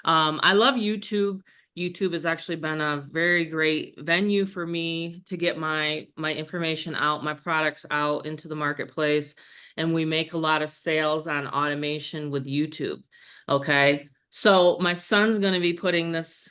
I love YouTube. YouTube has actually been a very great venue for me to get my information out, my products out into the marketplace. And we make a lot of sales on automation with YouTube. Okay. So my son's going to be putting this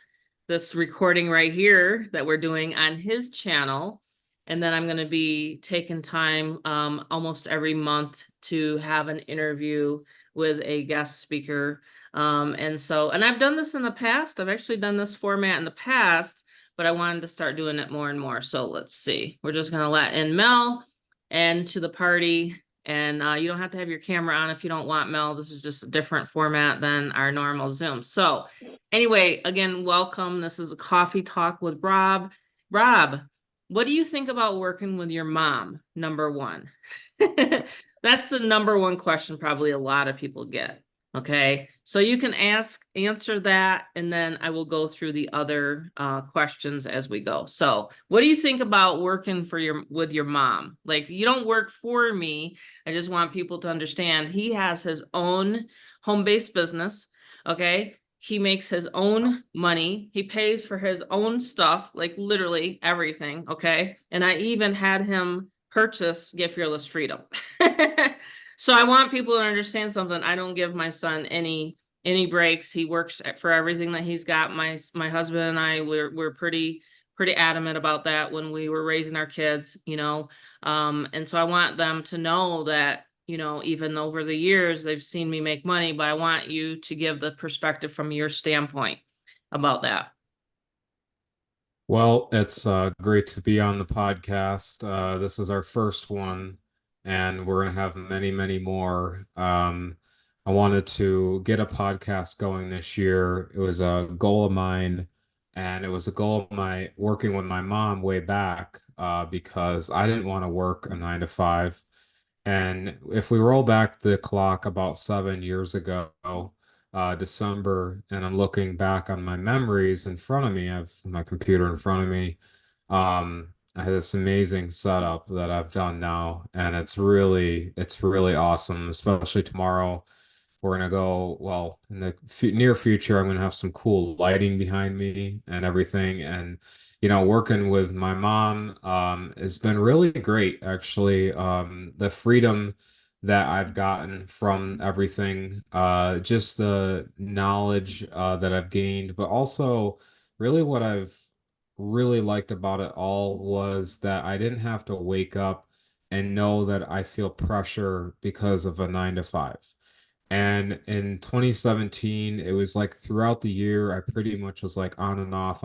recording right here that we're doing on his channel. And then I'm going to be taking time almost every month to have an interview with a guest speaker. And I've done this in the past. I've actually done this format in the past, but I wanted to start doing it more and more. So let's see. We're just going to let in Mel and to the party. And you don't have to have your camera on if you don't want, Mel. This is just a different format than our normal Zoom. So anyway, again, welcome. This is a coffee talk with Rob. Rob, what do you think about working with your mom? Number one. That's the number one question probably a lot of people get. Okay, so you can answer that, and then I will go through the other questions as we go. So what do you think about working with your mom? Like, you don't work for me. I just want people to understand he has his own home-based business. Okay, he makes his own money. He pays for his own stuff, like literally everything. Okay, and I even had him purchase Get Fearless Freedom. So I want people to understand something. I don't give my son any breaks. He works for everything that he's got. My husband and I we're pretty adamant about that when we were raising our kids, you know. And so I want them to know that, you know, even over the years they've seen me make money, but I want you to give the perspective from your standpoint about that. Well, it's great to be on the podcast. This is our first one, and we're going to have many, many more. I wanted to get a podcast going this year. It was a goal of mine, and it was a goal of my working with my mom way back because I didn't want to work a 9 to 5. And if we roll back the clock about 7 years ago, December, and I'm looking back on my memories in front of me. I have my computer in front of me. I had this amazing setup that I've done now, and it's really awesome, especially tomorrow. We're gonna go, well, in the f near future, I'm gonna have some cool lighting behind me and everything. And, working with my mom, has been really great, actually. The freedom that I've gotten from everything, just the knowledge, that I've gained, but also really what I've really liked about it all was that I didn't have to wake up and know that I feel pressure because of a 9 to 5. And in 2017, it was like throughout the year, I pretty much was like on and off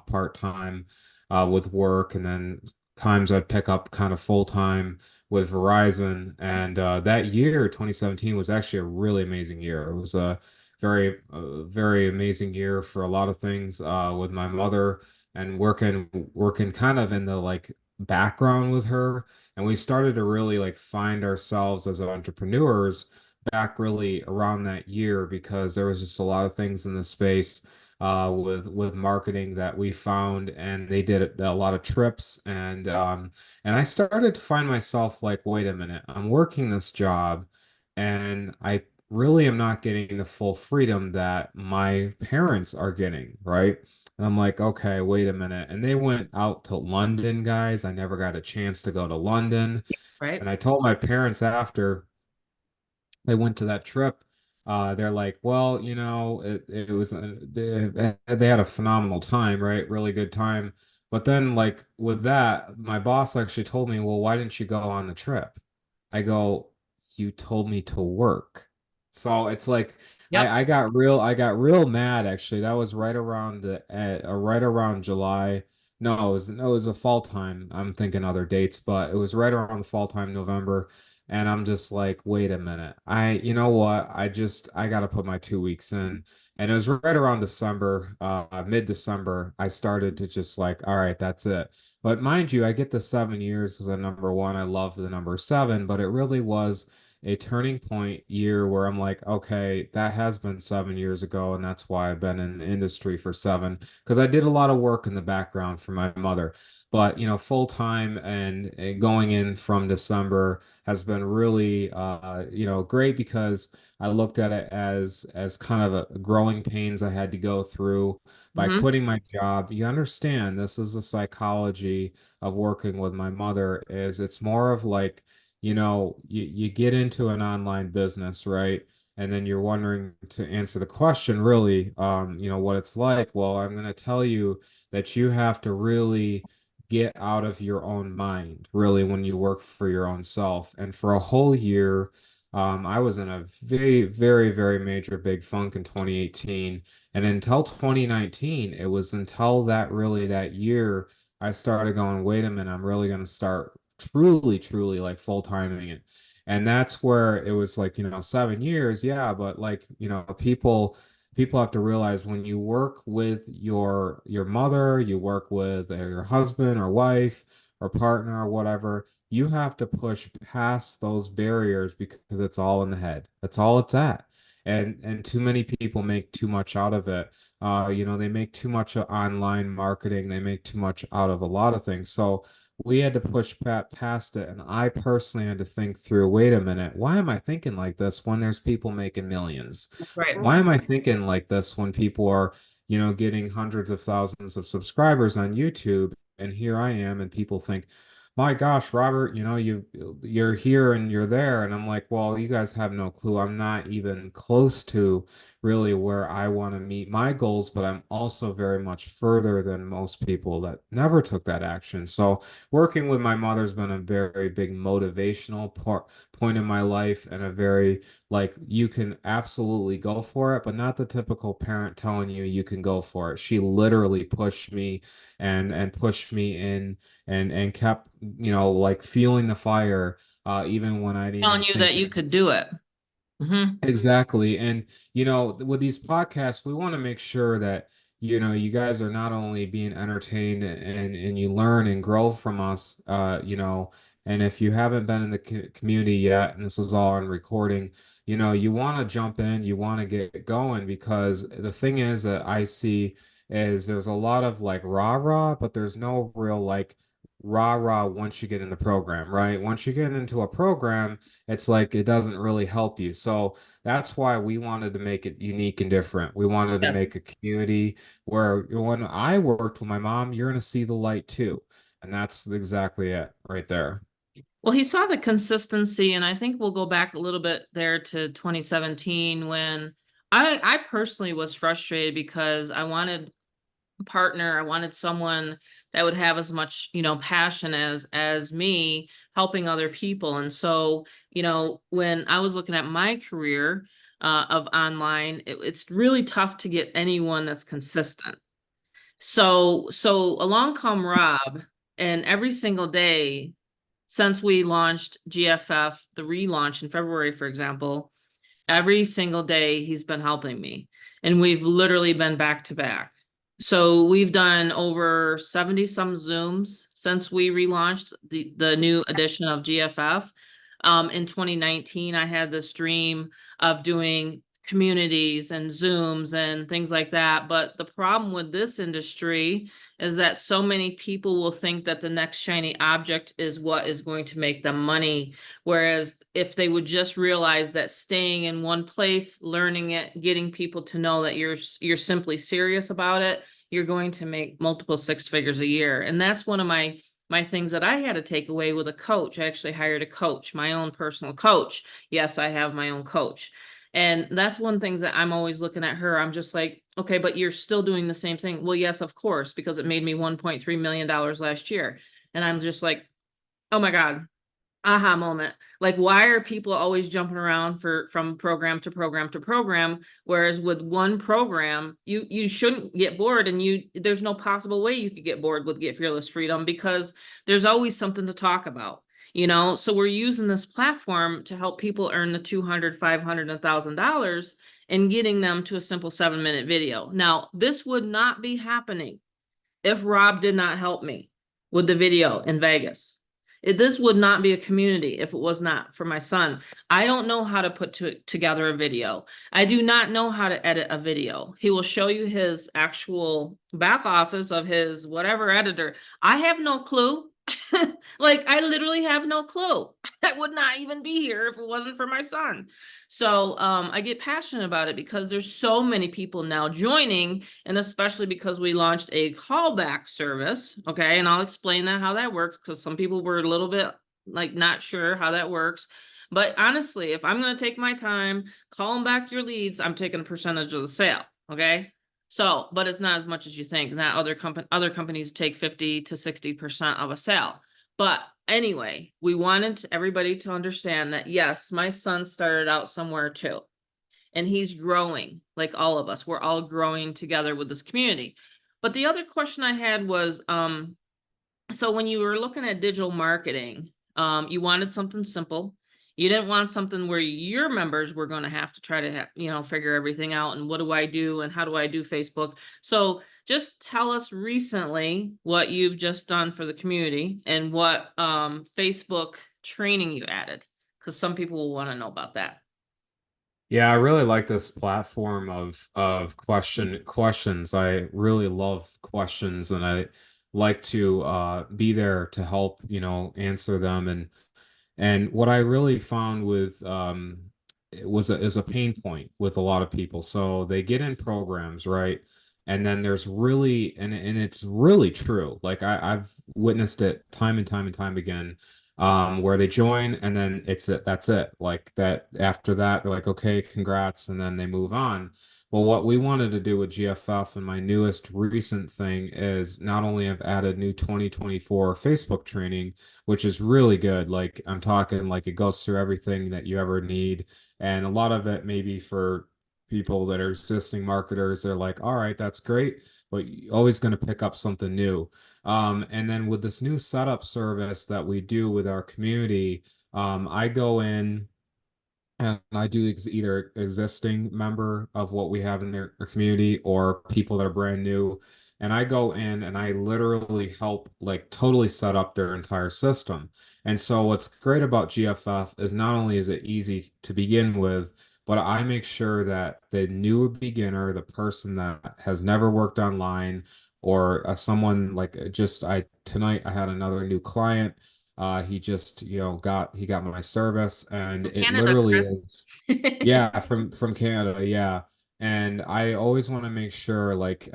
part-time with work. And then times I'd pick up kind of full-time with Verizon. And that year, 2017, was actually a really amazing year. It was a very amazing year for a lot of things with my mother and working kind of in the like background with her. And we started to really like find ourselves as entrepreneurs back really around that year because there was just a lot of things in the space with marketing that we found, and they did a lot of trips, and I started to find myself like, wait a minute, I'm working this job and I really am not getting the full freedom that my parents are getting, right? And I'm like, okay, wait a minute. And they went out to London, guys. I never got a chance to go to London. Right? And I told my parents after they went to that trip, they're like, well, it was they had a phenomenal time, right? Really good time. But then, like with that, my boss actually told me, well, why didn't you go on the trip? I go, you told me to work. So it's like Yep. I got real mad actually. That was right around July. No, it was a fall time. I'm thinking other dates, but it was right around the fall time, November. And I'm just like, wait a minute. You know what? I got to put my 2 weeks in. And it was right around December, mid-December, I started to just like, all right, that's it. But mind you, I get the 7 years because number one, I love the number seven, but it really was a turning point year where I'm like, okay, that has been 7 years ago, and that's why I've been in the industry for seven, because I did a lot of work in the background for my mother. But full time and going in from December has been really great, because I looked at it as kind of a growing pains I had to go through by Hmm. quitting my job. You understand, this is the psychology of working with my mother. Is it's more of like, you get into an online business, right? And then you're wondering, to answer the question, really, what it's like. Well, I'm going to tell you that you have to really get out of your own mind, really, when you work for your own self. And for a whole year, I was in a very, very, very major big funk in 2018. And until 2019, it was until that year, I started going, wait a minute, I'm really going to start truly, truly like full timing it. And that's where it was like, 7 years, yeah, but like, people have to realize, when you work with your mother, you work with your husband or wife or partner or whatever, you have to push past those barriers, because it's all in the head. That's all it's at. And too many people make too much out of it. They make too much of online marketing. They make too much out of a lot of things. So we had to push past it. And I personally had to think through, wait a minute, why am I thinking like this when there's people making millions? Right. Why am I thinking like this when people are, getting hundreds of thousands of subscribers on YouTube? And here I am, and people think, my gosh, Robert, you're here and you're there. And I'm like, well, you guys have no clue. I'm not even close to really where I want to meet my goals, but I'm also very much further than most people that never took that action. So working with my mother's been a very big motivational point in my life, and a very, like, you can absolutely go for it, but not the typical parent telling you can go for it. She literally pushed me and pushed me in, and kept, like, fueling the fire, even when I didn't even Telling you think that it you could was. do it. Hmm. Exactly. And, with these podcasts, we want to make sure that, you guys are not only being entertained, and you learn and grow from us, and if you haven't been in the community yet, and this is all on recording, you want to jump in, you want to get going, because the thing is that I see is there's a lot of like rah-rah, but there's no real like rah-rah once you get in the program, right? Once you get into a program, it's like it doesn't really help you. So that's why we wanted to make it unique and different. We wanted to Yes. make a community where when I worked with my mom, you're going to see the light too. And that's exactly it right there. Well, he saw the consistency, and I think we'll go back a little bit there to 2017 when I personally was frustrated because I wanted a partner. I wanted someone that would have as much, passion as me helping other people. And so, when I was looking at my career of online, it's really tough to get anyone that's consistent. So along come Rob, and every single day since we launched GFF, the relaunch in February, for example, every single day he's been helping me. And we've literally been back to back. So we've done over 70 some Zooms since we relaunched the new edition of GFF. In 2019, I had this dream of doing communities and Zooms and things like that. But the problem with this industry is that so many people will think that the next shiny object is what is going to make them money. Whereas if they would just realize that staying in one place, learning it, getting people to know that you're simply serious about it, you're going to make multiple six figures a year. And that's one of my things that I had to take away with a coach. I actually hired a coach, my own personal coach. Yes, I have my own coach. And that's one thing that I'm always looking at her. I'm just like, okay, but you're still doing the same thing. Well, yes, of course, because it made me $1.3 million last year. And I'm just like, oh my God, aha moment. Like, why are people always jumping around from program to program to program, whereas with one program you shouldn't get bored, and there's no possible way you could get bored with Get Fearless Freedom, because there's always something to talk about. So we're using this platform to help people earn the 200, 500, $1,000, and getting them to a simple 7-minute video. Now, this would not be happening if Rob did not help me with the video in Vegas. This would not be a community if it was not for my son. I don't know how to put together a video. I do not know how to edit a video. He will show you his actual back office of his whatever editor. I have no clue. Like, I literally have no clue. I would not even be here if it wasn't for my son. So I get passionate about it because there's so many people now joining, and especially because we launched a callback service. Okay, and I'll explain that how that works, because some people were a little bit like not sure how that works. But honestly, if I'm going to take my time, calling back your leads, I'm taking a percentage of the sale. Okay. So, but it's not as much as you think. That other companies take 50 to 60% of a sale. But anyway, we wanted everybody to understand that, yes, my son started out somewhere too, and he's growing like all of us. We're all growing together with this community. But the other question I had was, so when you were looking at digital marketing, you wanted something simple. You didn't want something where your members were going to have to try to figure everything out, and what do I do and how do I do Facebook. So just tell us recently what you've just done for the community and what Facebook training you added, because some people will want to know about that. Yeah, I really like this platform of questions. I really love questions, and I like to be there to help, answer them. And what I really found with it was is a pain point with a lot of people. So they get in programs, right? And then there's really and it's really true. Like I've witnessed it time and time and time again, where they join and then that's it. Like that after that, they're like, okay, congrats, and then they move on. Well, what we wanted to do with GFF and my newest recent thing is not only have added new 2024 Facebook training, which is really good. Like I'm talking like it goes through everything that you ever need. And a lot of it maybe for people that are existing marketers, they're like, all right, that's great, but you're always going to pick up something new. And then with this new setup service that we do with our community, I go in and I do either existing member of what we have in our community or people that are brand new. And I go in and I literally help like totally set up their entire system. And so what's great about GFF is not only is it easy to begin with, but I make sure that the new beginner, the person that has never worked online, or someone like just I tonight I had another new client. He just, he got my service, and From it Canada, literally Chris. is, yeah, from Canada, yeah. And I always want to make sure, like,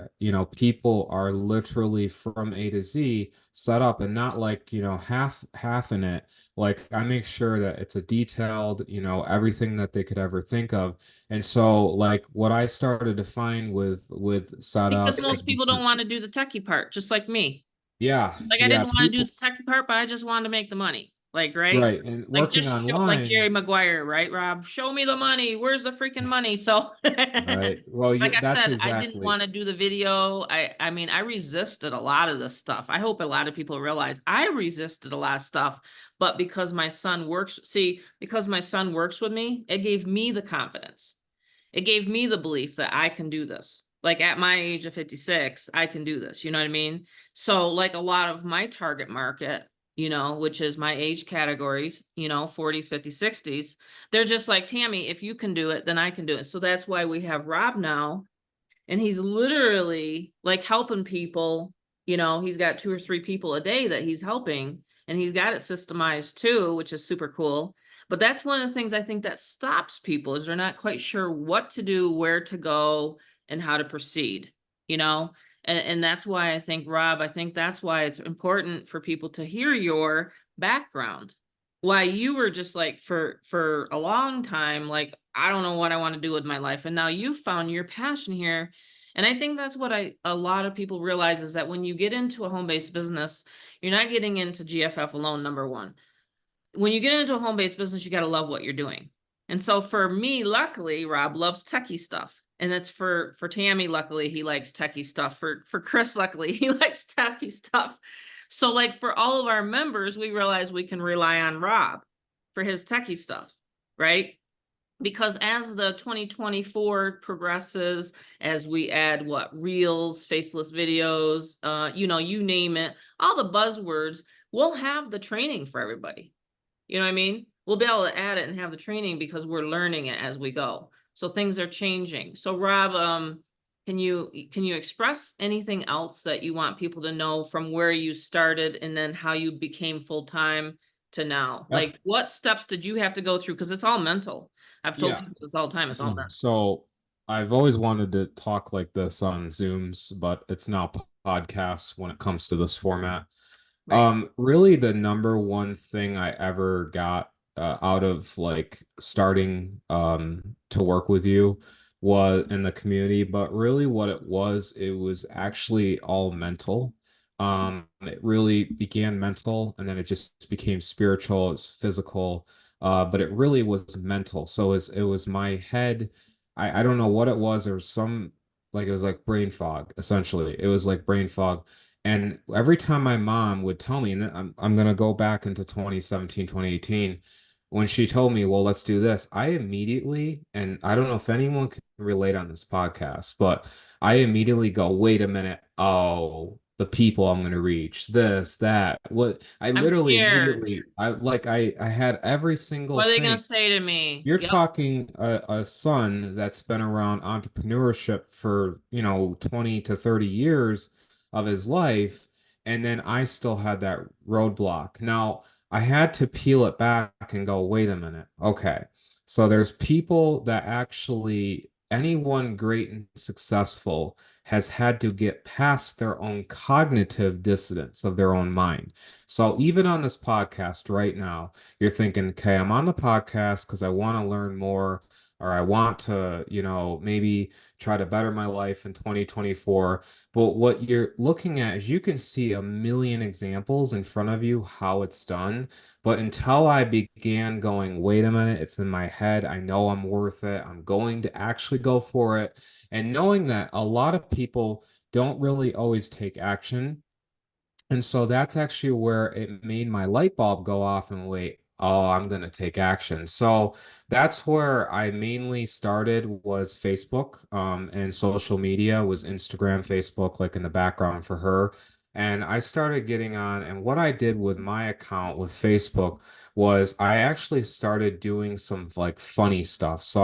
people are literally from A to Z set up, and not like, half in it. Like I make sure that it's a detailed, everything that they could ever think of. And so, like, what I started to find with Because setups, most people don't want to do the techie part, just like me. yeah, Like, I yeah, didn't want to do people, the techie part, but I just wanted to make the money. Like, right? right, and Like, working just like online. Jerry Maguire, right, Rob? Show me the money. Where's the freaking money? So, Right. Well, like I that's said, I didn't exactly. want to do the video. I mean, I resisted a lot of this stuff. I hope a lot of people realize I resisted a lot of stuff, but because my son works, because my son works with me, it gave me the confidence. It gave me the belief that I can do this. Like at my age of 56, I can do this. You know what I mean? So like a lot of my target market, which is my age categories, 40s, 50s, 60s, they're just like, Tammy, if you can do it, then I can do it. So that's why we have Rob now, and he's literally like helping people. He's got 2 or 3 people a day that he's helping, and he's got it systemized too, which is super cool. But that's one of the things I think that stops people, is they're not quite sure what to do, where to go, and how to proceed, you know? And that's why I think, Rob, I think that's why it's important for people to hear your background. Why you were just like for a long time, like, I don't know what I want to do with my life. And now you found your passion here. And I think that's what a lot of people realize, is that when you get into a home-based business, you're not getting into GFF alone, number one. When you get into a home-based business, you got to love what you're doing. And so for me, luckily, Rob loves techie stuff. And it's for Tammy, luckily, he likes techie stuff. For Chris, luckily, he likes techie stuff. So like for all of our members, we realize we can rely on Rob for his techie stuff, right? Because as the 2024 progresses, as we add reels, faceless videos, you name it, all the buzzwords, we'll have the training for everybody. You know what I mean? We'll be able to add it and have the training because we're learning it as we go. So things are changing. So Rob, can you express anything else that you want people to know from where you started and then how you became full-time to now? Yeah. Like what steps did you have to go through? Because it's all mental. I've told Yeah. people this all the time. It's all mental. So I've always wanted to talk like this on Zooms, but it's now podcasts when it comes to this format. Right. Really the number one thing I ever got out of like starting to work with you was in the community, but really what it was actually all mental. It really began mental and then it just became spiritual, it's physical, but it really was mental. So it was my head. I don't know what it was. There was some like it was like brain fog, essentially. It was like brain fog. And every time my mom would tell me, and I'm gonna go back into 2017, 2018, when she told me, well, let's do this, I immediately, and I don't know if anyone can relate on this podcast, but I immediately go, wait a minute, oh, the people I'm gonna reach, this, that, what I I'm literally scared. immediately I had every single What are they gonna thing. say to me? You're Yep. talking a son that's been around entrepreneurship for, 20 to 30 years of his life, and then I still had that roadblock. Now, I had to peel it back and go, wait a minute. Okay. So there's people that actually anyone great and successful has had to get past their own cognitive dissonance of their own mind. So even on this podcast right now, you're thinking, okay, I'm on the podcast because I want to learn more, or I want to, maybe try to better my life in 2024. But what you're looking at is you can see a million examples in front of you how it's done. But until I began going, wait a minute, it's in my head. I know I'm worth it. I'm going to actually go for it. And knowing that a lot of people don't really always take action, and so that's actually where it made my light bulb go off and wait, oh, I'm going to take action. So that's where I mainly started was Facebook, and social media was Instagram, Facebook, like in the background for her. And I started getting on, and what I did with my account with Facebook was I actually started doing some like funny stuff. So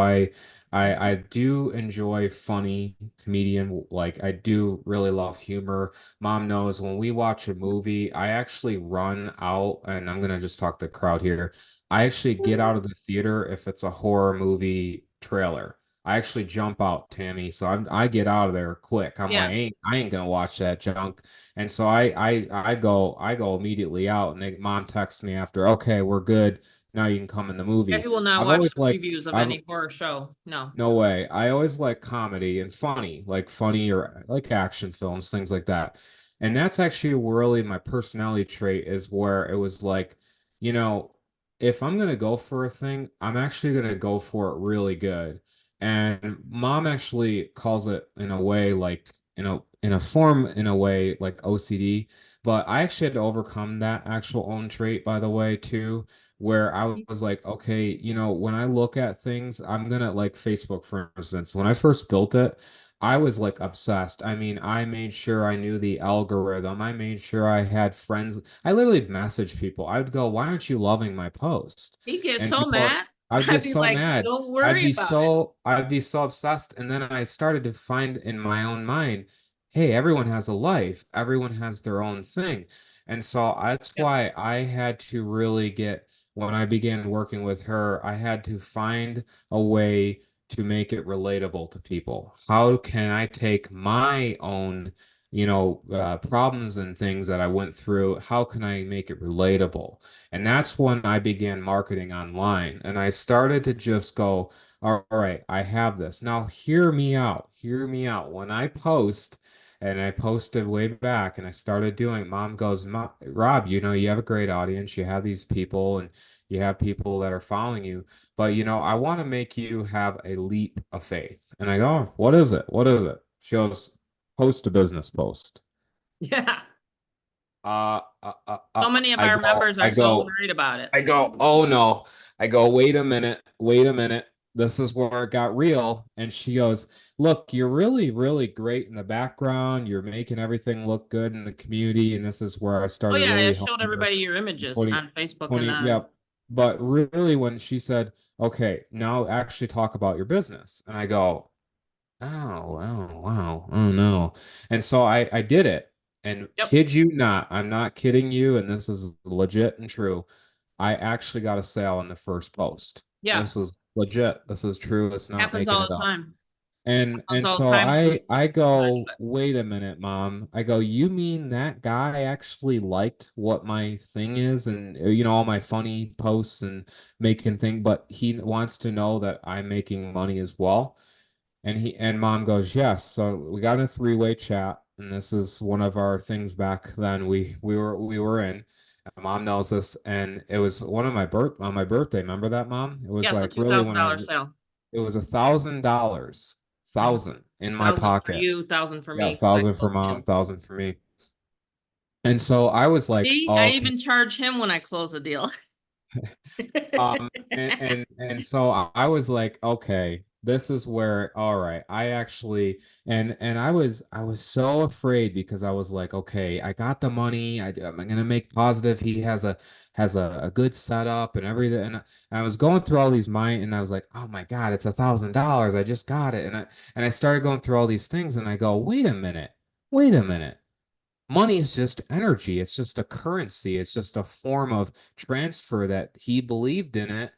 I do enjoy funny comedian, like I do really love humor. Mom knows when we watch a movie, I actually run out, and I'm gonna just talk to the crowd here. I actually get out of the theater if it's a horror movie trailer. I actually jump out, Tammy. So I get out of there quick. I'm like, Yeah. I ain't gonna watch that junk. And so I go immediately out, and mom texts me after, okay, we're good. Now you can come in the Yeah, movie. he will not I've watch always the like previews of I've any horror show. No. no way. I always like comedy and funny, like funny or like action films, things like that. And that's actually really my personality trait is where it was like, you know, if I'm gonna go for a thing, I'm actually gonna go for it really good. And mom actually calls it in a way like, in a form in a way like OCD, but I actually had to overcome that actual own trait, by the way, too, where I was like, okay, when I look at things, I'm gonna like Facebook, for instance. When I first built it, I was like obsessed. I mean, I made sure I knew the algorithm. I made sure I had friends. I literally messaged people. I would go, "Why aren't you loving my post?" He gets And so people, mad. I'd get I'd be so like, mad. don't I'd worry be about it. so, I'd be so obsessed. And then I started to find in my own mind, hey, everyone has a life. Everyone has their own thing. And so that's Yep. why I had to really get when I began working with her, I had to find a way to make it relatable to people. How can I take my own, problems and things that I went through? How can I make it relatable? And that's when I began marketing online. And I started to just go, all right, I have this. Now, hear me out. Hear me out. When I post, and I posted way back and I started doing, mom goes, Rob, you have a great audience. You have these people and you have people that are following you, but I want to make you have a leap of faith. And I go, "Oh, what is it? What is it?" She goes, post a business post. Yeah. Uh, uh, uh, uh, So many of I our go, members are I so go, worried about it. I go, oh no. I go, wait a minute, wait a minute. this is where it got real. And she goes, look, you're really, really great in the background. You're making everything look good in the community. And this is where I Oh started yeah, I really showed helping her. everybody your images 20, on Facebook and 20, on. yeah. But really, when she said, okay, now actually talk about your business. And I go, oh, wow, oh no. And so I did it. And Yep, kid you not, I'm not kidding you. And this is legit and true. I actually got a sale in the first post. yeah, This is legit. This is true. It's not happens making all it the up. time. And Happens all the so time when I people want to go, do it. wait a minute, mom. I go, you mean that guy actually liked what my thing is and all my funny posts and making thing, but he wants to know that I'm making money as well. And mom goes, yes. So we got in a three-way chat, and this is one of our things back then we were in. Mom knows this, and it was one of my birth on my birthday. Remember that, mom? It was Yeah, so like two really thousand when I dollar sale. it was $1,000, Mhm. thousand in my 1,000 for pocket. you, 1,000 for Yeah, me. 'Cause I 1,000 for closed mom, him. 1,000 for me. And so I was like, See, I okay. even charge him when I close a deal. And so I was like, okay, this is where, all right, I actually and I was so afraid because I was like, okay, I got the money, I'm gonna make positive. He has a good setup and everything. And I was going through all these mind, and I was like, oh my God, it's $1,000. I just got it. And I started going through all these things, and I go, wait a minute. Money is just energy. It's just a currency. It's just a form of transfer that he believed in it.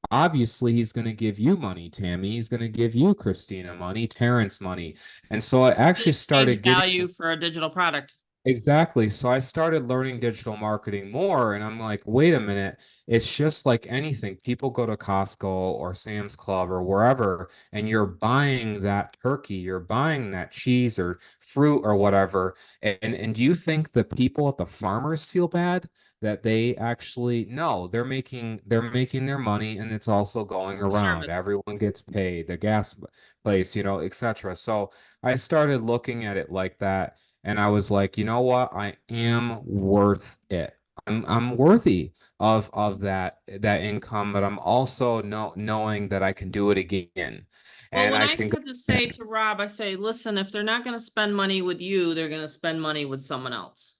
Obviously, he's going to give you money, Tammy. He's going to give you, Christina, money, Terrence money. And so I actually Exchange started getting value for a digital product. exactly. So I started learning digital marketing more, and I'm like, wait a minute. It's just like anything. People go to Costco or Sam's Club or wherever, and you're buying that turkey, you're buying that cheese or fruit or whatever. And do you think the people at the farmers feel bad that they actually no, they're making their money, and it's also going around. Service. Everyone gets paid, the gas place, etc. So I started looking at it like that. And I was like, you know what? I am worth it. I'm worthy of that income, but I'm also knowing that I can do it again. Well, And when I I can go. had to say to Rob, I say, listen, if they're not going to spend money with you, they're going to spend money with someone else.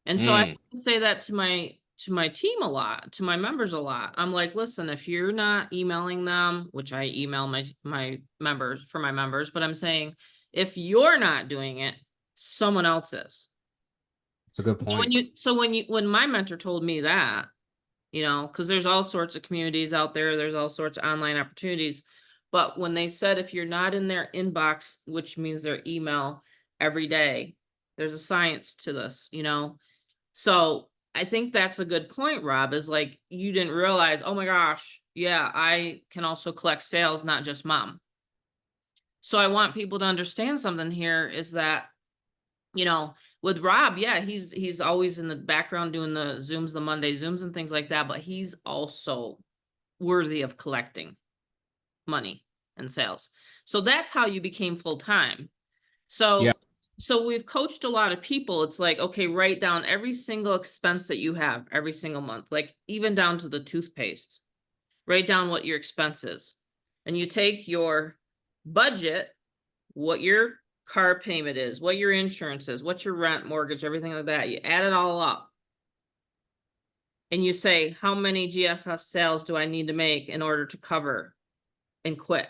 And so I have Mm, to say that to my team a lot, to my members a lot. I'm like, listen, if you're not emailing them, which I email my members for my members, but I'm saying if you're not doing it, someone else is. it's a good So point. when my mentor told me that, because there's all sorts of communities out there, there's all sorts of online opportunities. But when they said if you're not in their inbox, which means their email every day, there's a science to this. So I think that's a good point, Rob, is like you didn't realize, oh my gosh, yeah, I can also collect sales, not just mom. So I want people to understand something here is that, with Rob, yeah, he's always in the background doing the Zooms, the Monday Zooms and things like that, but he's also worthy of collecting money and sales. So that's how you became full time. Yeah. So we've coached a lot of people. It's like, okay, write down every single expense that you have every single month, like even down to the toothpaste. Write down what your expense is. And you take your budget, what your car payment is, what your insurance is, what your rent, mortgage, everything like that. You add it all up. And you say, how many GFF sales do I need to make in order to cover and quit?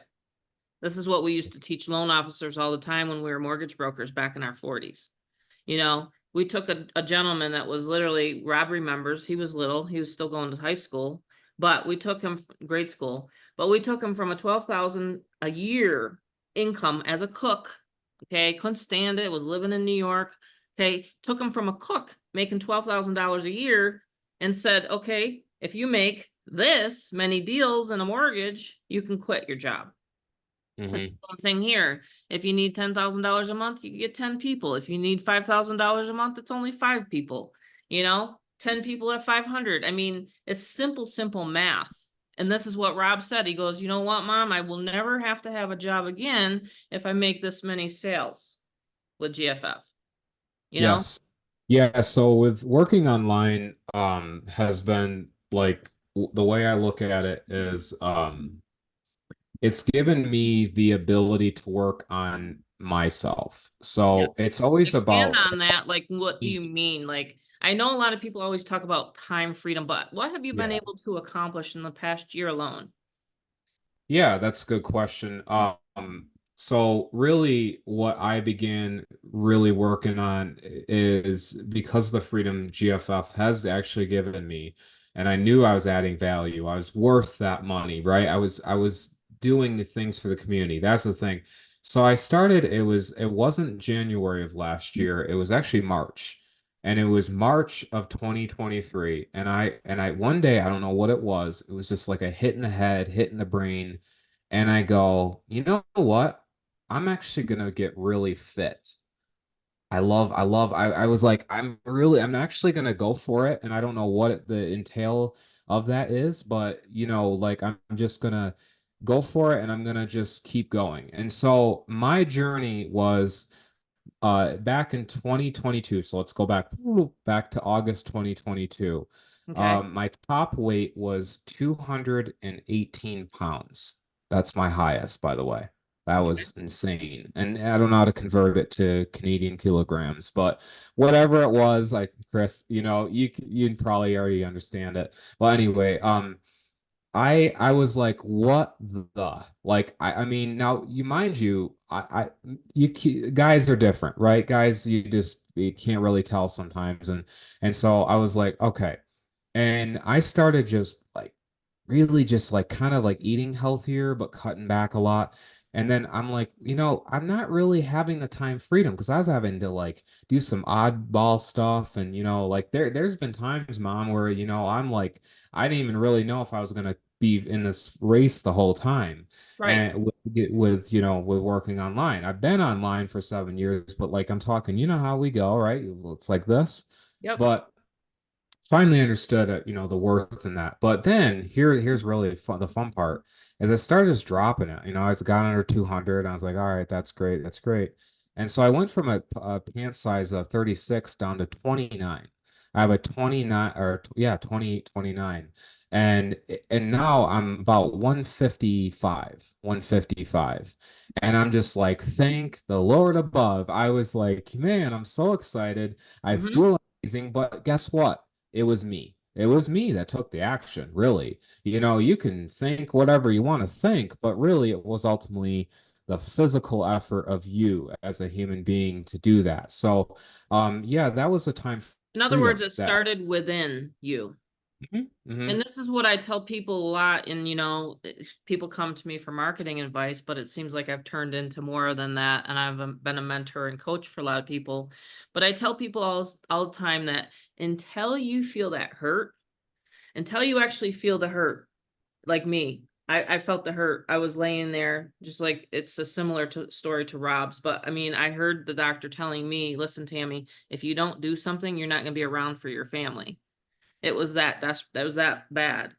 This is what we used to teach loan officers all the time when we were mortgage brokers back in our 40s. We took a gentleman that was literally, Rob remembers, he was little, he was still going to high school, but we took him grade school, but we took him from a 12,000 a year income as a cook. Okay, couldn't stand it, was living in New York. Okay, took him from a cook making $12,000 a year and said, okay, if you make this many deals in a mortgage, you can quit your job. It's Hmm. the same thing here. If you need $10,000 a month, you get 10 people. If you need $5,000 a month, it's only 5 people. 10 people at 500. I mean, it's simple math. And this is what Rob said. He goes, you know what, Mom? I will never have to have a job again if I make this many sales with GFF. You know? Yes. Yeah. So with working online, has been like the way I look at it is, it's given me the ability to work on myself. So Yes. it's always Expand about on that. Like, what do you me. mean? Like, I know a lot of people always talk about time freedom, but what have you been Yeah. able to accomplish in the past year alone? Yeah, that's a good question. So really what I began really working on is because the freedom GFF has actually given me, and I knew I was adding value. I was worth that money, right? I was doing the things for the community. That's the thing. So I started, it wasn't January of last year, it was actually March. And it was March of 2023. And I one day, I don't know what it was just like a hit in the head, hit in the brain, and I go, you know what? I'm actually gonna get really fit. I was like, I'm actually gonna go for it. And I don't know what the entail of that is, but like I'm just gonna go for it and I'm gonna just keep going. And so my journey was back in 2022. So let's go back to August 2022. Okay. My top weight was 218 pounds. That's my highest, by the way. That Okay. was insane. And I don't know how to convert it to Canadian kilograms, but whatever it was, like Chris, you probably already understand it. Well, anyway, I was like, what the like I mean now you mind you guys are different, right? Guys, you can't really tell sometimes, and so I was like, okay. And I started just like really just like kind of like eating healthier but cutting back a lot. And then I'm like, I'm not really having the time freedom because I was having to like do some oddball stuff. And like there's been times, Mom, where I'm like, I didn't even really know if I was gonna be in this race the whole time. Right. And with working online. I've been online for 7 years, but like I'm talking, you know how we go, right? It's like this. Yep. But finally understood the worth in that. But then here's really fun, the fun part is I started just dropping it. It's got under 200. I was like, all right, that's great, that's great. And so I went from a pant size 36 down to 29. I have a 29 or yeah, 28, 29. And now I'm about 155. And I'm just like, thank the Lord above. I was like, man, I'm so excited. I Mm-hmm. feel amazing. But guess what? It was me. It was me that took the action, really. You can think whatever you want to think, but really it was ultimately the physical effort of you as a human being to do that. So, yeah, that was a time In other words, freedom it that. started within you. Mhm, mhm. And this is what I tell people a lot. And, people come to me for marketing advice, but it seems like I've turned into more than that. And I've been a mentor and coach for a lot of people. But I tell people all the time that until you feel that hurt, until you actually feel the hurt, like me, I felt the hurt. I was laying there just like it's a similar story to Rob's. But I mean, I heard the doctor telling me, listen, Tammy, if you don't do something, you're not going to be around for your family. That was that bad.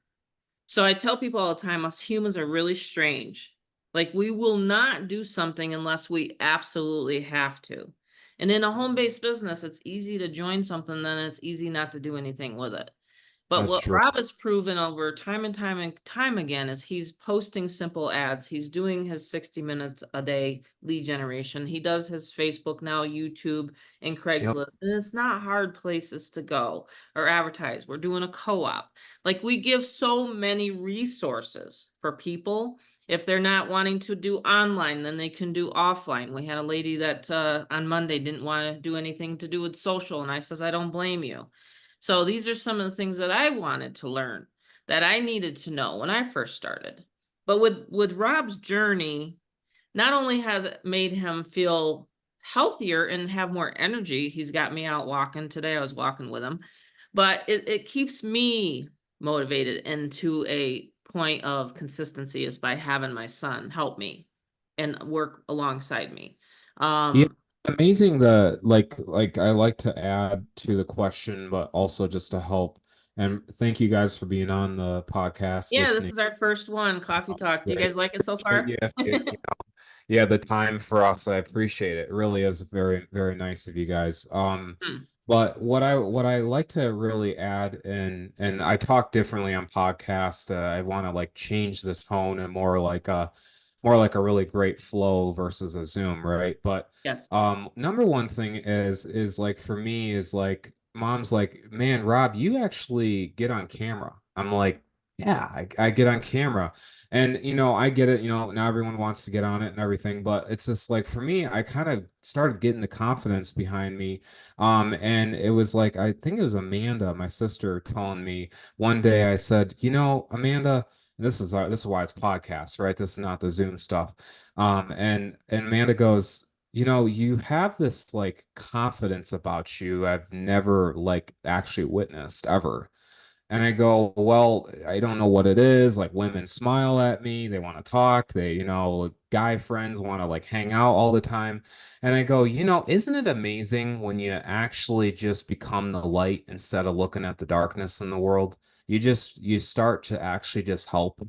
So I tell people all the time, us humans are really strange. Like we will not do something unless we absolutely have to. And in a home-based business, it's easy to join something, then it's easy not to do anything with it. But That's what true. Rob has proven over time and time and time again is he's posting simple ads. He's doing his 60 minutes a day lead generation. He does his Facebook now, YouTube, and Yep. Craigslist. And it's not hard places to go or advertise. We're doing a co-op. Like we give so many resources for people. If they're not wanting to do online, then they can do offline. We had a lady that on Monday didn't want to do anything to do with social. And I says, I don't blame you. So these are some of the things that I wanted to learn that I needed to know when I first started. But with Rob's journey, not only has it made him feel healthier and have more energy, he's got me out walking today. I was walking with him, but it keeps me motivated into a point of consistency is by having my son help me and work alongside me. Yeah, Um, amazing the like I like to add to the question, but also just to help. And thank you guys for being on the podcast, yeah, this listening. is our first one, Coffee It's Talk. Do you great. guys like it so Appreciate far? yeah, the time for us. I appreciate it. It really is very, very nice of you guys. Hmm. But what I like to really add, and I talk differently on podcast. I want to like change the tone and more like a really great flow versus a Zoom, right? But Yes. number one thing is like for me is like mom's like, man, Rob, you actually get on camera. I'm like, yeah, I get on camera. And I get it, now everyone wants to get on it and everything, but it's just like for me, I kind of started getting the confidence behind me. And it was like I think it was Amanda, my sister, telling me one day. I said, Amanda, this is why it's podcast, right? This is not the Zoom stuff. And Amanda goes, you have this like confidence about you I've never like actually witnessed ever. And I go, well, I don't know what it is. Like women smile at me, they want to talk, guy friends want to like hang out all the time. And I go, isn't it amazing when you actually just become the light instead of looking at the darkness in the world? You start to actually just help,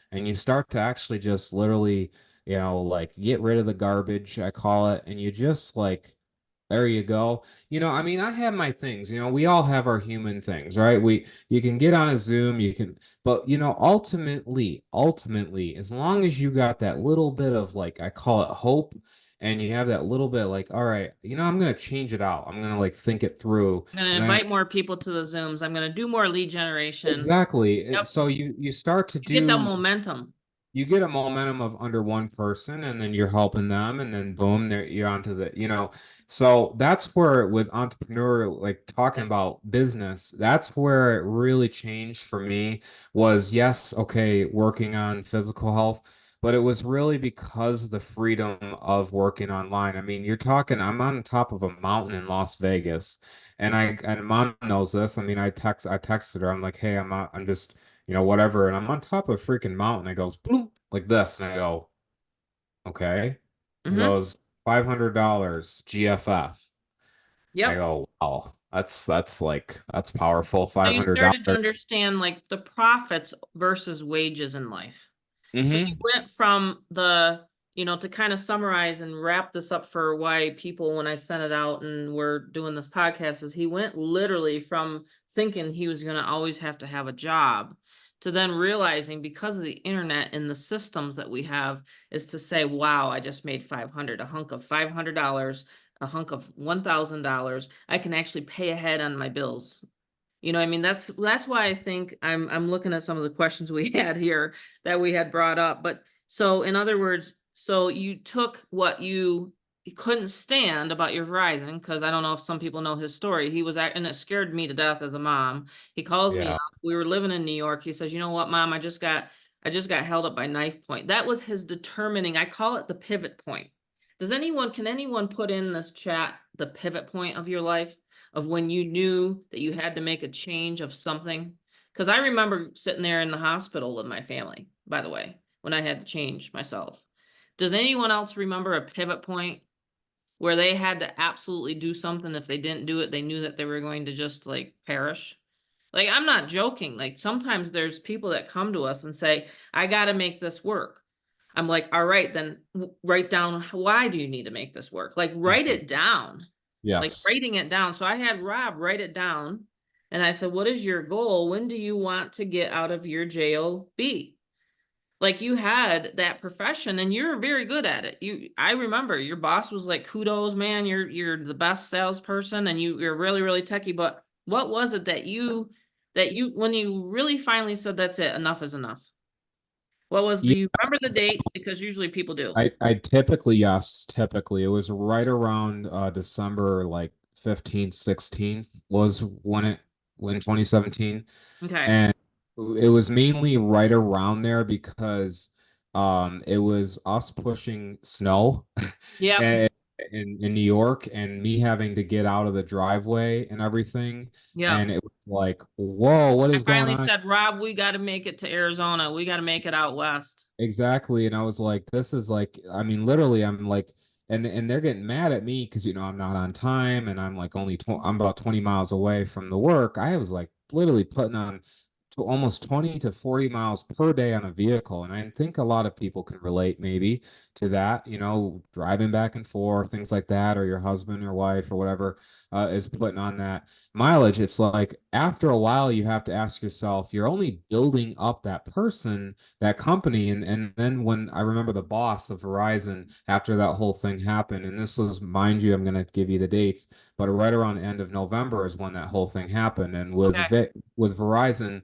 and you start to actually just literally, like get rid of the garbage, I call it, and you just like there you go. I mean, I have my things, we all have our human things, right? You can get on a Zoom, but ultimately, as long as you got that little bit of like, I call it hope, and you have that little bit like, all right, I'm gonna change it out. I'm gonna like think it through. I'm gonna And then invite more people to the Zooms. I'm gonna do more lead generation. exactly. Yep. So you start to You get that do momentum. you get a momentum of under one person, and then you're helping them, and then boom, there you're onto so that's where with entrepreneur, like talking Yep. about business, that's where it really changed for me. Was yes, okay, working on physical health, but it was really because the freedom of working online. I mean, you're talking, I'm on top of a mountain in Las Vegas, and mom knows this. I mean, I texted her, I'm like, hey, I'm just whatever. And I'm on top of a freaking mountain. It goes boom like this. And I go, okay. It Hmm. goes $500 GFF. I Yep. go, wow, that's powerful. So you started to $500. understand like the profits versus wages in life. So you Mm-hmm. went from to kind of summarize and wrap this up for why people, when I sent it out and we're doing this podcast, is he went literally from thinking he was going to always have to have a job to then realizing because of the internet and the systems that we have is to say, wow, I just made 500, a hunk of $500, a hunk of $1,000. I can actually pay ahead on my bills. I mean, that's why I think I'm looking at some of the questions we had here that we had brought up. But so in other words, so you took what you couldn't stand about your Verizon, because I don't know if some people know his story. And it scared me to death as a mom. He calls me Yeah. up. We were living in New York. He says, "You know what, Mom? I just got held up by knife point." That was his determining. I call it the pivot point. Can anyone put in this chat the pivot point of your life? Of when you knew that you had to make a change of something? Because I remember sitting there in the hospital with my family, by the way, when I had to change myself. Does anyone else remember a pivot point where they had to absolutely do something? If they didn't do it, they knew that they were going to just like perish? Like, I'm not joking. Like, sometimes there's people that come to us and say, I got to make this work. I'm like, all right, then write down, why do you need to make this work? Like, write Mhm. it down, like Yes. writing it down. So I had Rob write it down. And I said, what is your goal? When do you want to get out of your job? Like, you had that profession and you're very good at it. I remember your boss was like, kudos, man, you're the best salesperson and you're really, really techie. But what was it that you when you really finally said, that's it, enough is enough? Do Yeah. you remember the date? Because usually people do. I typically, yes, typically it was right around December like 15th, 16th was when 2017. Okay. And it was mainly right around there because it was us pushing snow Yep. and in New York, and me having to get out of the driveway and everything. Yep. And it was like, whoa, what I is going finally on? said, Rob, we got to make it to Arizona. We got to make it out west. Exactly. And I was like, this is like, I mean, literally, I'm like, and they're getting mad at me because I'm not on time, and I'm like I'm about 20 miles away from the work. I was like literally putting on to almost 20 to 40 miles per day on a vehicle. And I think a lot of people can relate maybe to that, you know, driving back and forth, things like that, or your husband or wife or whatever is putting on that mileage. It's like after a while, you have to ask yourself, you're only building up that person, that company. And then when I remember the boss of Verizon after that whole thing happened, and this was, mind you, I'm going to give you the dates, but right around the end of November is when that whole thing happened. And Okay. with Verizon,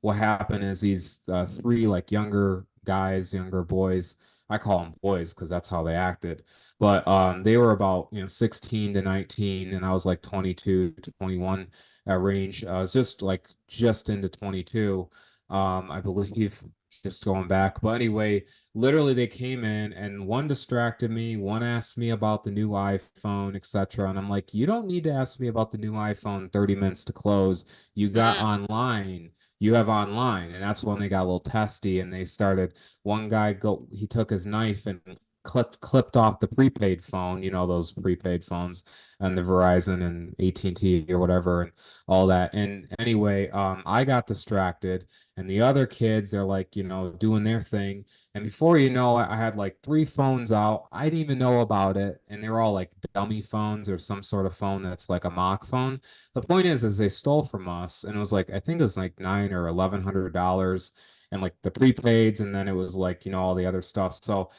what happened is these three like younger guys, younger boys. I call them boys because that's how they acted. But they were about 16 to 19, and I was like 22 to 21 range. I was just into 22, I believe, just going back. But anyway, literally they came in and one distracted me, one asked me about the new iPhone, etc. And I'm like, you don't need to ask me about the new iPhone 30 minutes to close. You got Mm, online. You have online. And that's when they got a little testy and they started one guy he took his knife and clipped off the prepaid phone, those prepaid phones and the Verizon and AT&T or whatever and all that. And anyway, I got distracted and the other kids are like, doing their thing. And before you know it, I had like three phones out. I didn't even know about it. And they were all like dummy phones or some sort of phone that's like a mock phone. The point is they stole from us. And it was like, I think it was like $900 or $1,100 and like the prepaids. And then it was like, all the other stuff. So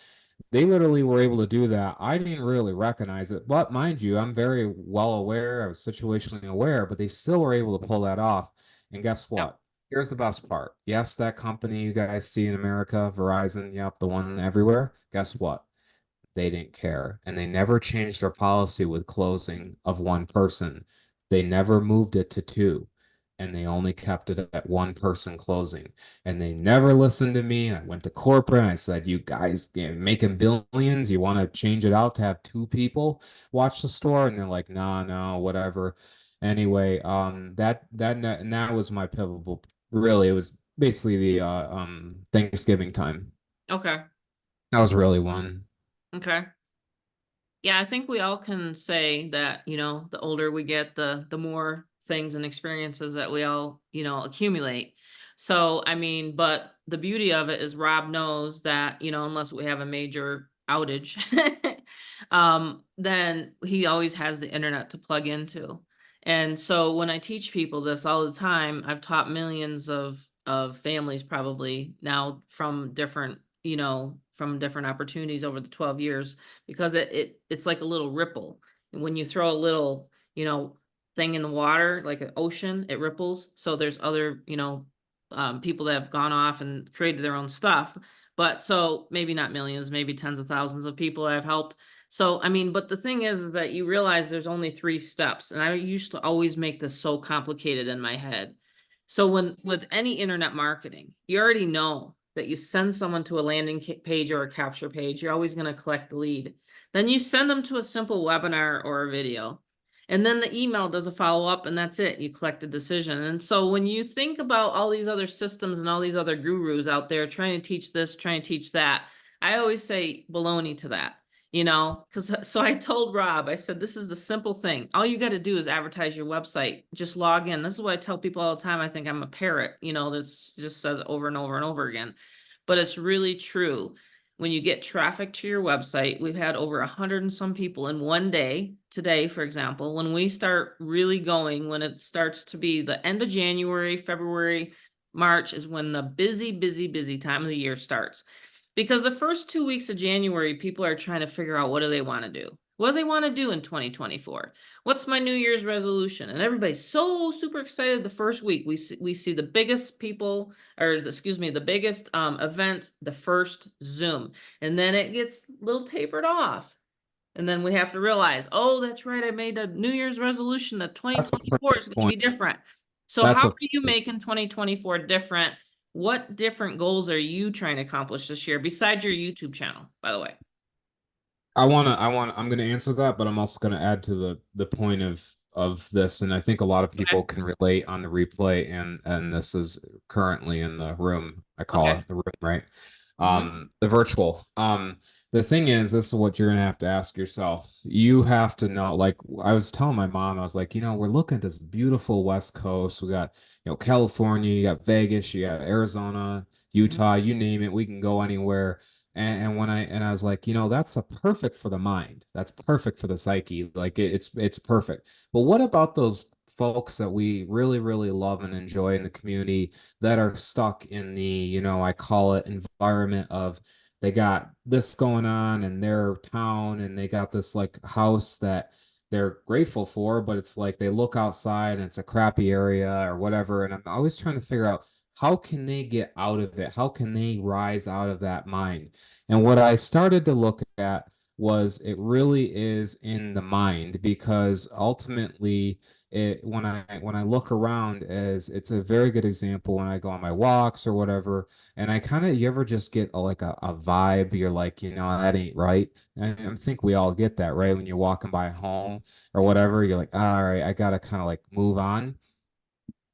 they literally were able to do that. I didn't really recognize it. But mind you, I'm very well aware. I was situationally aware, but they still were able to pull that off. And guess yep. what? Here's the best part. Yes, that company you guys see in America, Verizon, yep, the one everywhere. Guess what? They didn't care. And they never changed their policy with closing of one person. They never moved it to two. And they only kept it at one person closing. And they never listened to me. I went to corporate and I said, you guys, making billions, you want to change it out to have two people watch the store? And they're like, nah, no, whatever. Anyway, and that was my pivotal. Really, it was basically the Thanksgiving time. Okay. That was really one. Okay. Yeah, I think we all can say that, the older we get, the more things and experiences that we all, accumulate. So, I mean, but the beauty of it is Rob knows that, unless we have a major outage, then he always has the internet to plug into. And so when I teach people this all the time, I've taught millions of families probably now from different opportunities over the 12 years because it's like a little ripple. And when you throw a little, thing in the water, like an ocean, it ripples. So there's other, people that have gone off and created their own stuff. But so maybe not millions, maybe tens of thousands of people I've helped. So, I mean, but the thing is that you realize there's only 3 steps. And I used to always make this so complicated in my head. So when with any internet marketing, you already know that you send someone to a landing page or a capture page, you're always going to collect the lead. Then you send them to a simple webinar or a video. And then the email does a follow up and that's it. You collect a decision. And so when you think about all these other systems and all these other gurus out there trying to teach this, trying to teach that, I always say baloney to that. Because so I told Rob, I said, this is the simple thing. All you got to do is advertise your website. Just log in. This is what I tell people all the time. I think I'm a parrot, this just says it over and over and over again. But it's really true. When you get traffic to your website, we've had over 100 and some people in one day. Today, for example, when we start really going, when it starts to be the end of January, February, March is when the busy, busy, busy time of the year starts. Because the first 2 weeks of January, people are trying to figure out what do they want to do? What do they want to do in 2024? What's my New Year's resolution? And everybody's so super excited the first week. We see the biggest people, or excuse me, the biggest event, the first Zoom. And then it gets a little tapered off. And then we have to realize, oh, that's right. I made a New Year's resolution that That's a 2024 is perfect going to be point. different. So That's how a are you making 2024 different? What different goals are you trying to accomplish this year besides your YouTube channel, by the way? I'm gonna answer that, but I'm also gonna add to the point of this, and I think a lot of Okay. people can relate on the replay, and this is currently in the room. I call Okay. it the room, right? Hmm. The virtual. The thing is, this is what you're gonna have to ask yourself. You have to know, like I was telling my mom, I was like, we're looking at this beautiful West Coast. We got, California, you got Vegas, you got Arizona, Mhm. Utah, you name it, we can go anywhere. And when I was like, that's a perfect for the mind. That's perfect for the psyche. Like it's perfect. But what about those folks that we really, really love and enjoy in the community that are stuck in the, I call it environment of they got this going on in their town and they got this like house that they're grateful for, but it's like they look outside and it's a crappy area or whatever. And I'm always trying to figure out how can they get out of it? How can they rise out of that mind? And what I started to look at was it really is in the mind because ultimately when I look around as it's a very good example when I go on my walks or whatever and I kind of, you ever just get like a vibe? You're like, that ain't right. And I think we all get that, right? When you're walking by a home or whatever, you're like, all right, I gotta kind of like move on.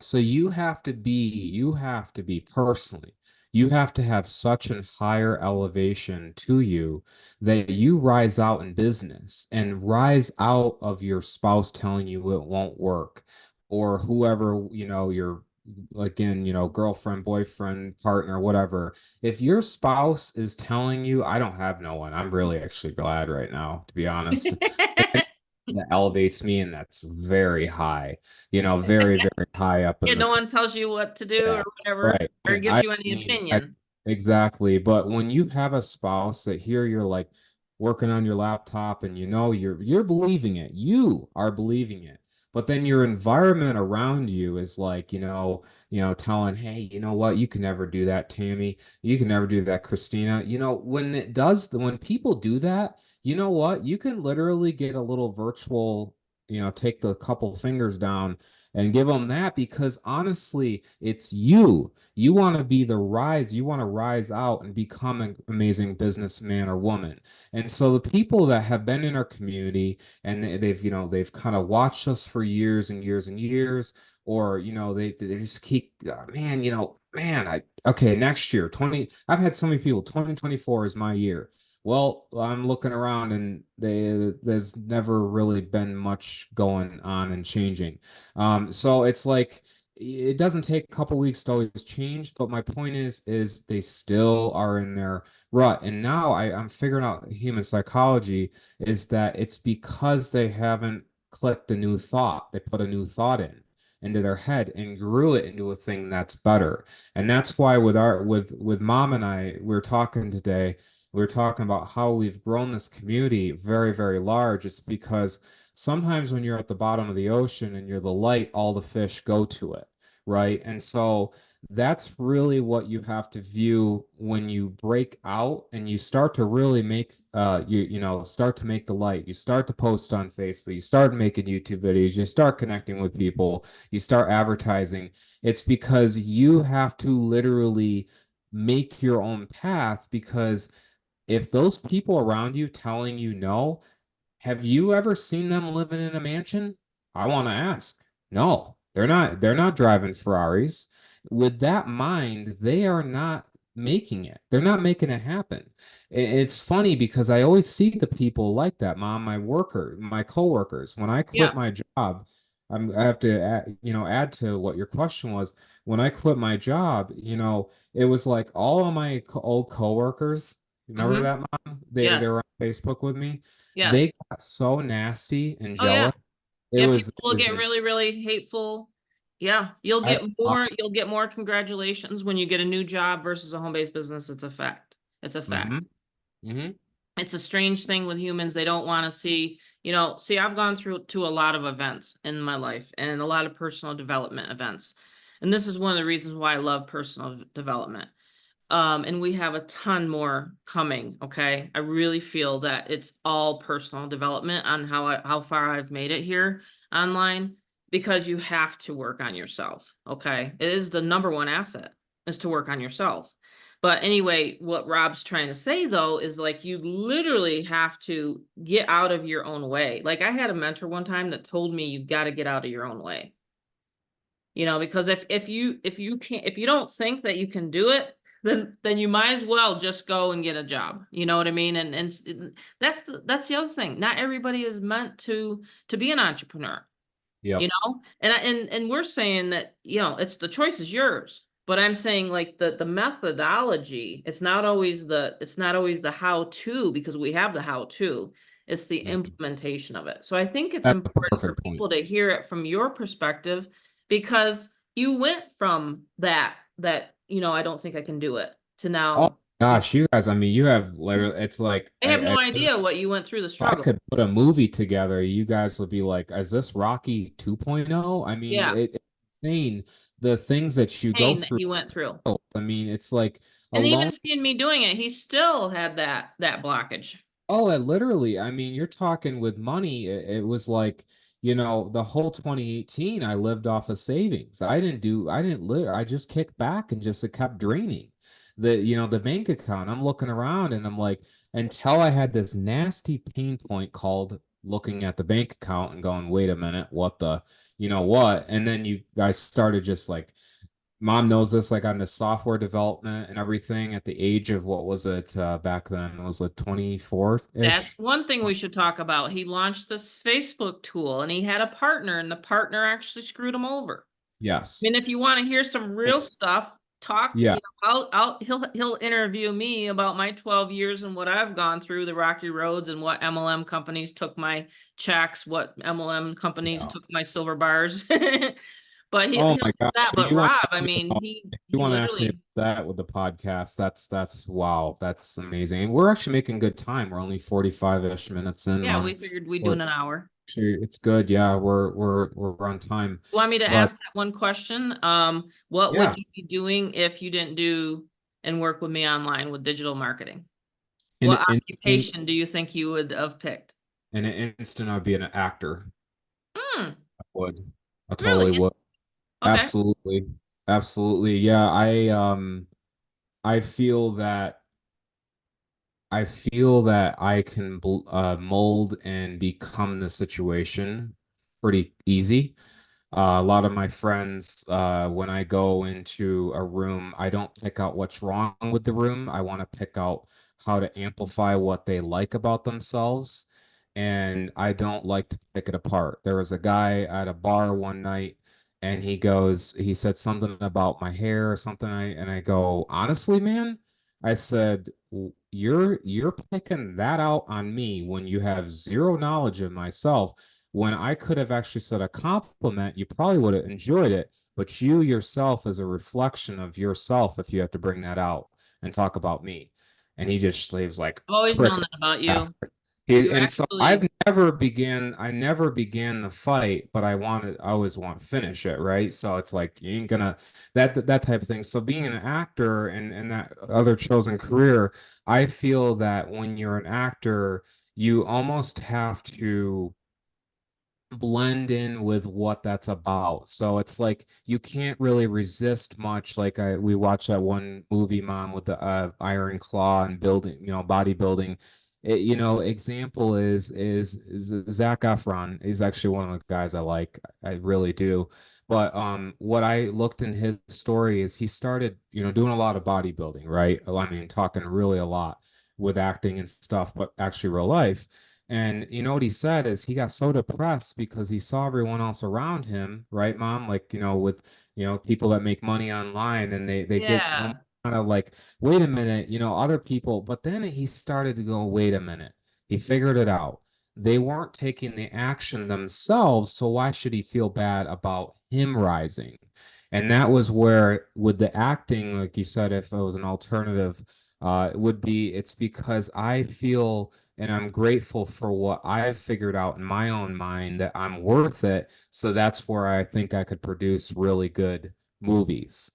So you have to be personally, you have to have such a higher elevation to you that you rise out in business and rise out of your spouse telling you it won't work or whoever, your again, girlfriend, boyfriend, partner, whatever. If your spouse is telling you, I don't have no one, I'm really actually glad right now, to be honest. That elevates me, and that's very high, very, very high up in Yeah, the no top. one tells you what to do Yeah, or whatever, right. or And gives I you any mean, I opinion. exactly. But when you have a spouse that here you're like working on your laptop and you're believing it, you are believing it. But then your environment around you is like, telling, hey, you know what, you can never do that, Tammy. You can never do that, Christina. When people do that, you know what? You can literally get a little virtual, take the couple fingers down and give them that because honestly, it's you. You want to be the rise, you want to rise out and become an amazing businessman or woman. And so the people that have been in our community and they've kind of watched us for years and years and years, or they just keep man, okay, next year, 20, I've had so many people, 2024 is my year. Well, I'm looking around and there's never really been much going on and changing. So it's like it doesn't take a couple weeks to always change, but my point is they still are in their rut. And now I'm figuring out human psychology is that it's because they haven't clicked a new thought. They put a new thought into their head and grew it into a thing that's better. And that's why with mom and I, we were talking today, we were talking about how we've grown this community very, very large. It's because sometimes when you're at the bottom of the ocean and you're the light, all the fish go to it, right? And so that's really what you have to view when you break out and you start to really make start to make the light. You start to post on Facebook, you start making YouTube videos, you start connecting with people, you start advertising. It's because you have to literally make your own path because if those people around you telling you no, have you ever seen them living in a mansion? I want to ask. No, they're not driving Ferraris. With that mind, they are not making it. They're not making it happen. It's funny because I always see the people like that, mom, my coworkers. When I quit Yeah. my job, I have to add to what your question was. When I quit my job, it was like all of my old coworkers, remember Mm-hmm. that, mom? They Yes. were on Facebook with me. Yes. They got so nasty and Oh yeah. jealous. It Yeah, was people it will was get really, just really hateful. Yeah, I you'll get more congratulations when you get a new job versus a home-based business. It's a fact. It's a fact. hmm hmm It's a strange thing with humans. They don't want to see, I've gone through to a lot of events in my life and a lot of personal development events. And this is one of the reasons why I love personal development. And we have a ton more coming. Okay. I really feel that it's all personal development on how far I've made it here online because you have to work on yourself. Okay. It is the number one asset is to work on yourself. But anyway, what Rob's trying to say though is like you literally have to get out of your own way. Like I had a mentor one time that told me you got to get out of your own way. Because if you don't think that you can do it, then you might as well just go and get a job. You know what I mean? That's the other thing. Not everybody is meant to be an entrepreneur. You Yep. know, and we're saying that, you know, it's the choice is yours. But I'm saying like the methodology, it's not always the how to, because we have the how to. It's the Mhm. implementation of it. So I think it's That's a important for perfect point. people to hear it from your perspective, because you went from that, you know, I don't think I can do it, to Oh now, you gosh, you guys, I mean, you have literally, it's like I have no idea what you went through the if I struggle. could put a movie together, you guys would be like, is this Rocky 2.0? I mean, Yeah, it's insane the things that you go pain that through. he went through. I mean, it's like And even alone. seeing me doing it, he still had that blockage. Oh, it literally, I mean, you're talking with money. It was like, the whole 2018, I lived off of savings. I didn't live, I just kicked back and just it kept draining the bank account. I'm looking around and I'm like, until I had this nasty pain point called looking at the bank account and going, wait a minute, what the, what? And then you guys started just like, mom knows this, like on the software development and everything at the age of what was it back then? Was it That's 24-ish? one thing we should talk about. He launched this Facebook tool and he had a partner, and the partner actually screwed him over. I Yes. mean, if you want to hear some real stuff, talk, Yeah. you know, he'll interview me about my 12 years and what I've gone through, the rocky roads, and what MLM companies took my checks, what MLM companies Yeah. took my silver bars. But Oh he'll my do gosh. that. So But you want Rob, to I ask me mean, about, if you he want to ask me about literally, that with the podcast, that's wow, that's amazing. And we're actually making good time. We're only 45-ish minutes in, yeah, we mom. figured we'd do We're in an hour. actually it's good. Yeah, we're on time. You want me to But ask that one question? What yeah, would you be doing if you didn't do and work with me online with digital marketing? in What an instant occupation do you think you would have picked? in an instant I'd be an actor. Hmm, I would. I totally really? would. Okay. Absolutely. Absolutely. Yeah, I feel that I can mold and become the situation pretty easy. A lot of my friends, when I go into a room, I don't pick out what's wrong with the room. I want to pick out how to amplify what they like about themselves. And I don't like to pick it apart. There was a guy at a bar one night and he said something about my hair or something. And I go, honestly, man, I said, You're picking that out on me when you have zero knowledge of myself, when I could have actually said a compliment, you probably would have enjoyed it. But you yourself is a reflection of yourself if you have to bring that out and talk about me. And he just leaves like I've always known cricket that about you. after. He, You're and so actually, I never began the fight, but I always want to finish it, right? So it's like you ain't gonna that type of thing. So being an actor and that other chosen career, I feel that when you're an actor, you almost have to blend in with what that's about. So it's like you can't really resist much. Like we watched that one movie, Mom, with the iron claw and building, bodybuilding. Example is Zach Efron. He's actually one of the guys I like. I really do. But what I looked in his story is he started, doing a lot of bodybuilding, right? I mean, talking really a lot with acting and stuff, but actually real life. And you know what he said is he got so depressed because he saw everyone else around him, right, mom? Like, with, people that make money online and they get yeah. kind of like, wait a minute, other people. But then he started to go, wait a minute. He figured it out. They weren't taking the action themselves, so why should he feel bad about him rising? And that was where, with the acting, like you said, if it was an alternative, it would be, it's because I feel and I'm grateful for what I've figured out in my own mind that I'm worth it. So that's where I think I could produce really good movies.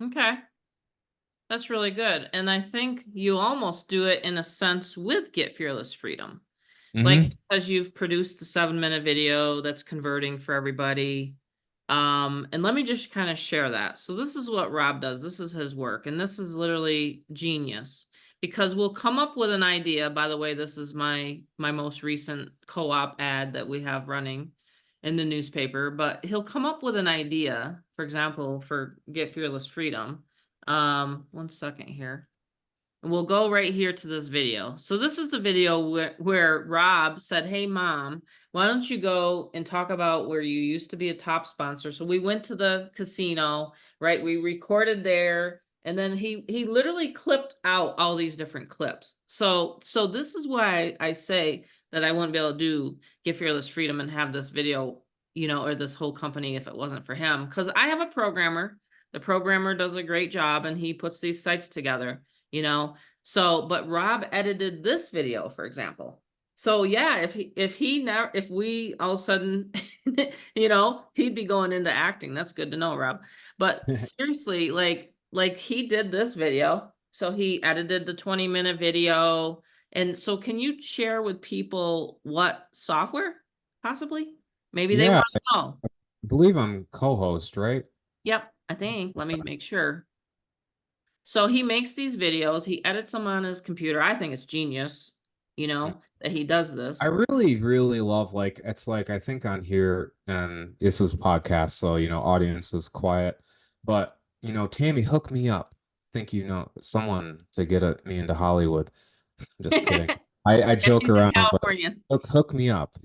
Okay. That's really good. And I think you almost do it in a sense with Get Fearless Freedom. Like, Hmm. because you've produced the 7-minute video that's converting for everybody. And let me just kind of share that. So this is what Rob does. This is his work, and this is literally genius, because we'll come up with an idea. By the way, this is my most recent co-op ad that we have running in the newspaper, but he'll come up with an idea, for example, for Get Fearless Freedom. One second here. And we'll go right here to this video. So this is the video where Rob said, "Hey mom, why don't you go and talk about where you used to be a top sponsor?" So we went to the casino, right? We recorded there, and then he literally clipped out all these different clips. So this is why I say that I wouldn't be able to do Get Fearless Freedom and have this video, or this whole company if it wasn't for him. Because I have a programmer. The programmer does a great job, and he puts these sites together. So, but Rob edited this video, for example. So yeah, if we all of a sudden, he'd be going into acting. That's good to know, Rob. But seriously, like he did this video. So he edited the 20-minute video. And so can you share with people what software possibly? Maybe they Yeah, want to know. I believe I'm co-host, right? Yep, I think. Let me make sure. So he makes these videos, he edits them on his computer. I think it's genius, that he does I this. really, really love like it's like I think on here and this is a podcast, so audience is quiet. But Tammy, hook me up. Think someone to me into Hollywood. Just kidding. I Yeah, joke she's in around, but California. hook me up.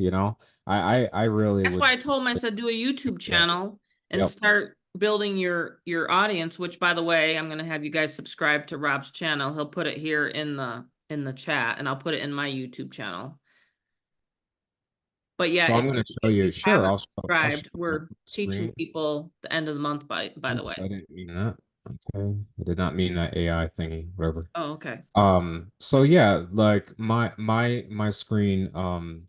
I really That's why would. I told him, I said, do a YouTube Yeah. channel and Yep. start building your audience, which by the way, I'm gonna have you guys subscribe to Rob's channel. He'll put it here in the chat, and I'll put it in my YouTube channel. But yeah, So I'm going to show if you you. Sure, haven't I'll show subscribed, my we're teaching screen. people the end of the month by the way. Oops, I didn't mean that. Okay. I did not mean that AI thingy, whatever. Oh, okay. So yeah, like my screen,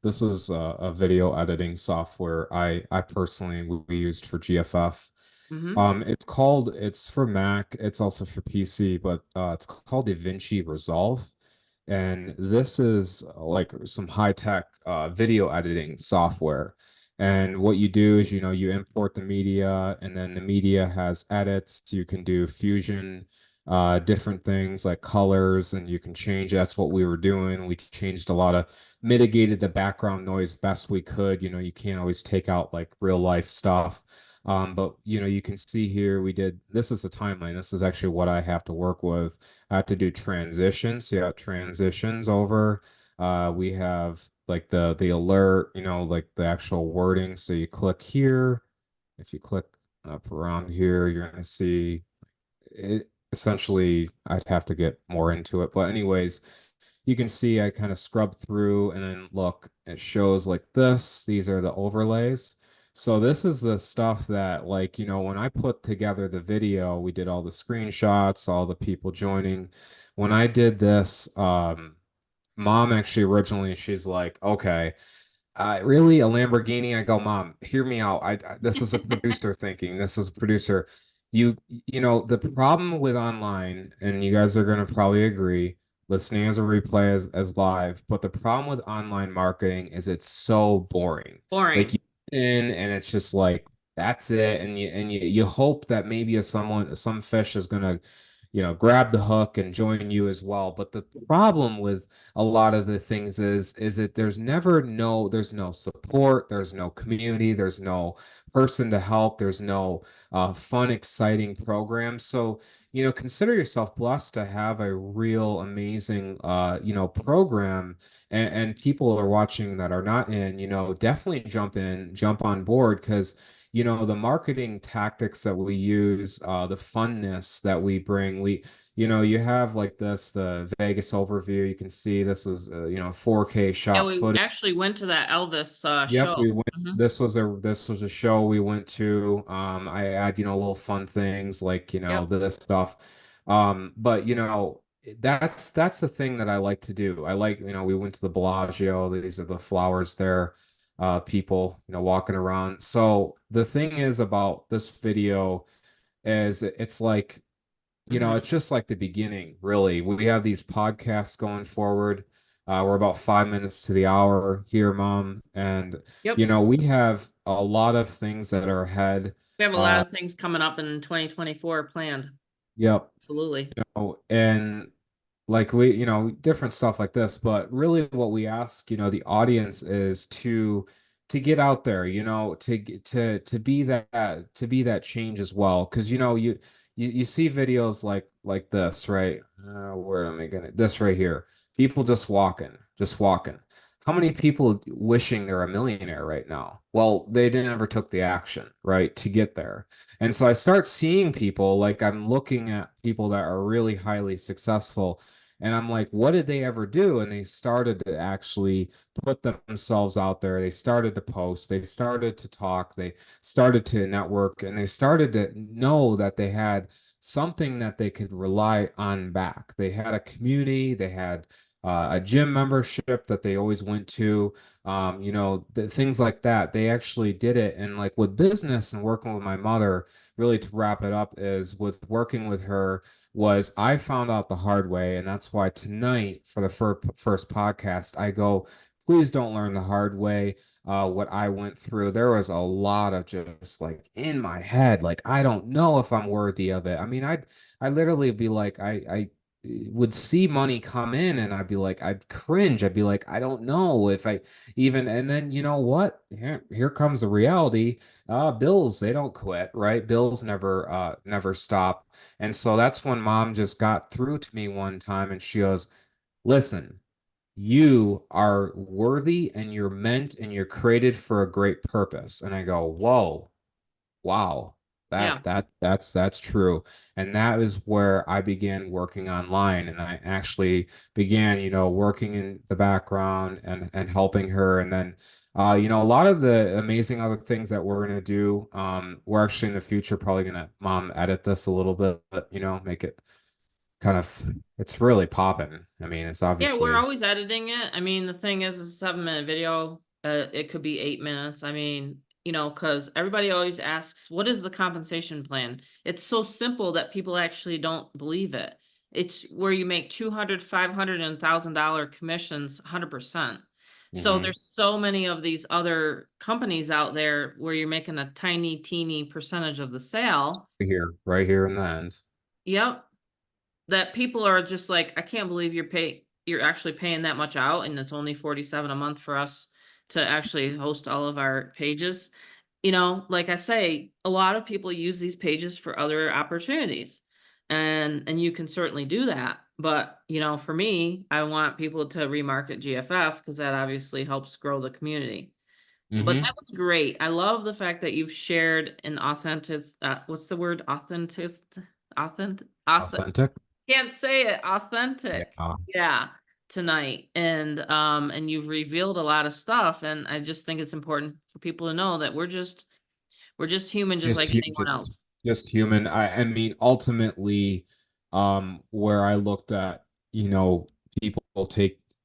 this is a video editing software I personally we used for GFF. Mm-hmm. It's for Mac, it's also for PC, but it's called DaVinci Resolve. And this is like some high-tech video editing software. And what you do is, you import the media, and then the media has edits. You can do fusion, different things like colors, and you can change. That's what we were doing. We changed a lot of, mitigated the background noise best we could. You can't always take out like real life stuff. But you can see here this is the timeline. This is actually what I have to work with. I have to do transitions. See how it transitions over. We have like the alert, like the actual wording. So you click here. If you click up around here, you're gonna see it. Essentially, I'd have to get more into it. But anyways, you can see I kind of scrub through and then look, it shows like this. These are the overlays. So this is the stuff that like, when I put together the video, we did all the screenshots, all the people joining. When I did this, mom actually originally, she's like, okay, really a Lamborghini? I go, Mom, hear me out. This is a producer thinking. This is a producer. The problem with online, and you guys are gonna probably agree, listening as a replay as live, but the problem with online marketing is it's so boring. Like Boring. you get in and it's just like that's it, and you hope that maybe some fish is gonna, grab the hook and join you as well. But the problem with a lot of the things is that there's no support, there's no community, there's no person to help, there's no fun, exciting program. So consider yourself blessed to have a real amazing program, and people are watching that are not in, definitely jump on board, because the marketing tactics that we use, the funness that we bring, you have like the Vegas overview. You can see this is 4K Yeah, shot we footage. actually went to that Elvis Yep, show. we went. Mhm. This was a show we went to. I add little fun things like Yep. this stuff. But that's the thing that I like to do. I like we went to the Bellagio. These are the flowers there. People walking around. So the thing is about this video is it's like Mhm. it's just like the beginning, really. We have these podcasts going forward. We're about 5 minutes to the hour here, Mom. And, Yep. we have a lot of things that are ahead. We have a lot Uh, of things coming up in 2024 planned. yep. Absolutely. And like different stuff like this, but really what we ask, the audience is to get out there, to be that change as well. Cause you see videos like this, right? Where am I gonna this right here? People just walking. How many people wishing they're a millionaire right now? Well, they didn't ever took the action, right, to get there. And so I start seeing people like I'm looking at people that are really highly successful, and I'm like, what did they ever do? And they started to actually put themselves out there. They started to post, they started to talk, they started to network, and they started to know that they had something that they could rely on back. They had a community, they had a gym membership that they always went to, things like that. They actually did it. And like with business and working with my mother, really to wrap it up, is with working with her was I found out the hard way. And that's why tonight for the first podcast, I go, please don't learn the hard way. What I went through, there was a lot of just like in my head, like I don't know if I'm worthy of it. I mean, I literally be like, I would see money come in and I'd be like, I'd cringe. I'd be like, I don't know if I even, and then you know what? Here comes the reality. Bills, they don't quit, right? Bills never stop. And so that's when mom just got through to me one time and she goes, listen, you are worthy and you're meant and you're created for a great purpose. And I go, whoa, wow, Yeah. that's true. And that is where I began working online, and I actually began, working in the background and helping her. And then a lot of the amazing other things that we're gonna do, we're actually in the future probably gonna mom edit this a little bit, but make it kind of it's really popping. I mean, it's Yeah, we're obviously always editing it. I mean, the thing is, a 7-minute video. It could be 8 minutes. I mean, because everybody always asks, "What is the compensation plan?" It's so simple that people actually don't believe it. It's where you make 200, 500, and $1,000 commissions, 100%. So mhm, there's so many of these other companies out there where you're making a tiny, teeny percentage of the sale. right here in the end. Yep. That people are just like, "I can't believe you're actually paying that much out, and it's only 47 a month for us to actually host all of our pages." Like I say, a lot of people use these pages for other opportunities, and you can certainly do that. But, for me, I want people to remarket GFF because that obviously helps grow the community. But that Hmm. was great. I love the fact that you've shared an authentic, what's the word? Authentic, Authentic. can't say it, authentic. Yeah. Yeah, tonight, and you've revealed a lot of stuff, and I just think it's important for people to know that we're just human just just like hu- anyone just else. just human. I mean, ultimately, where I looked at, people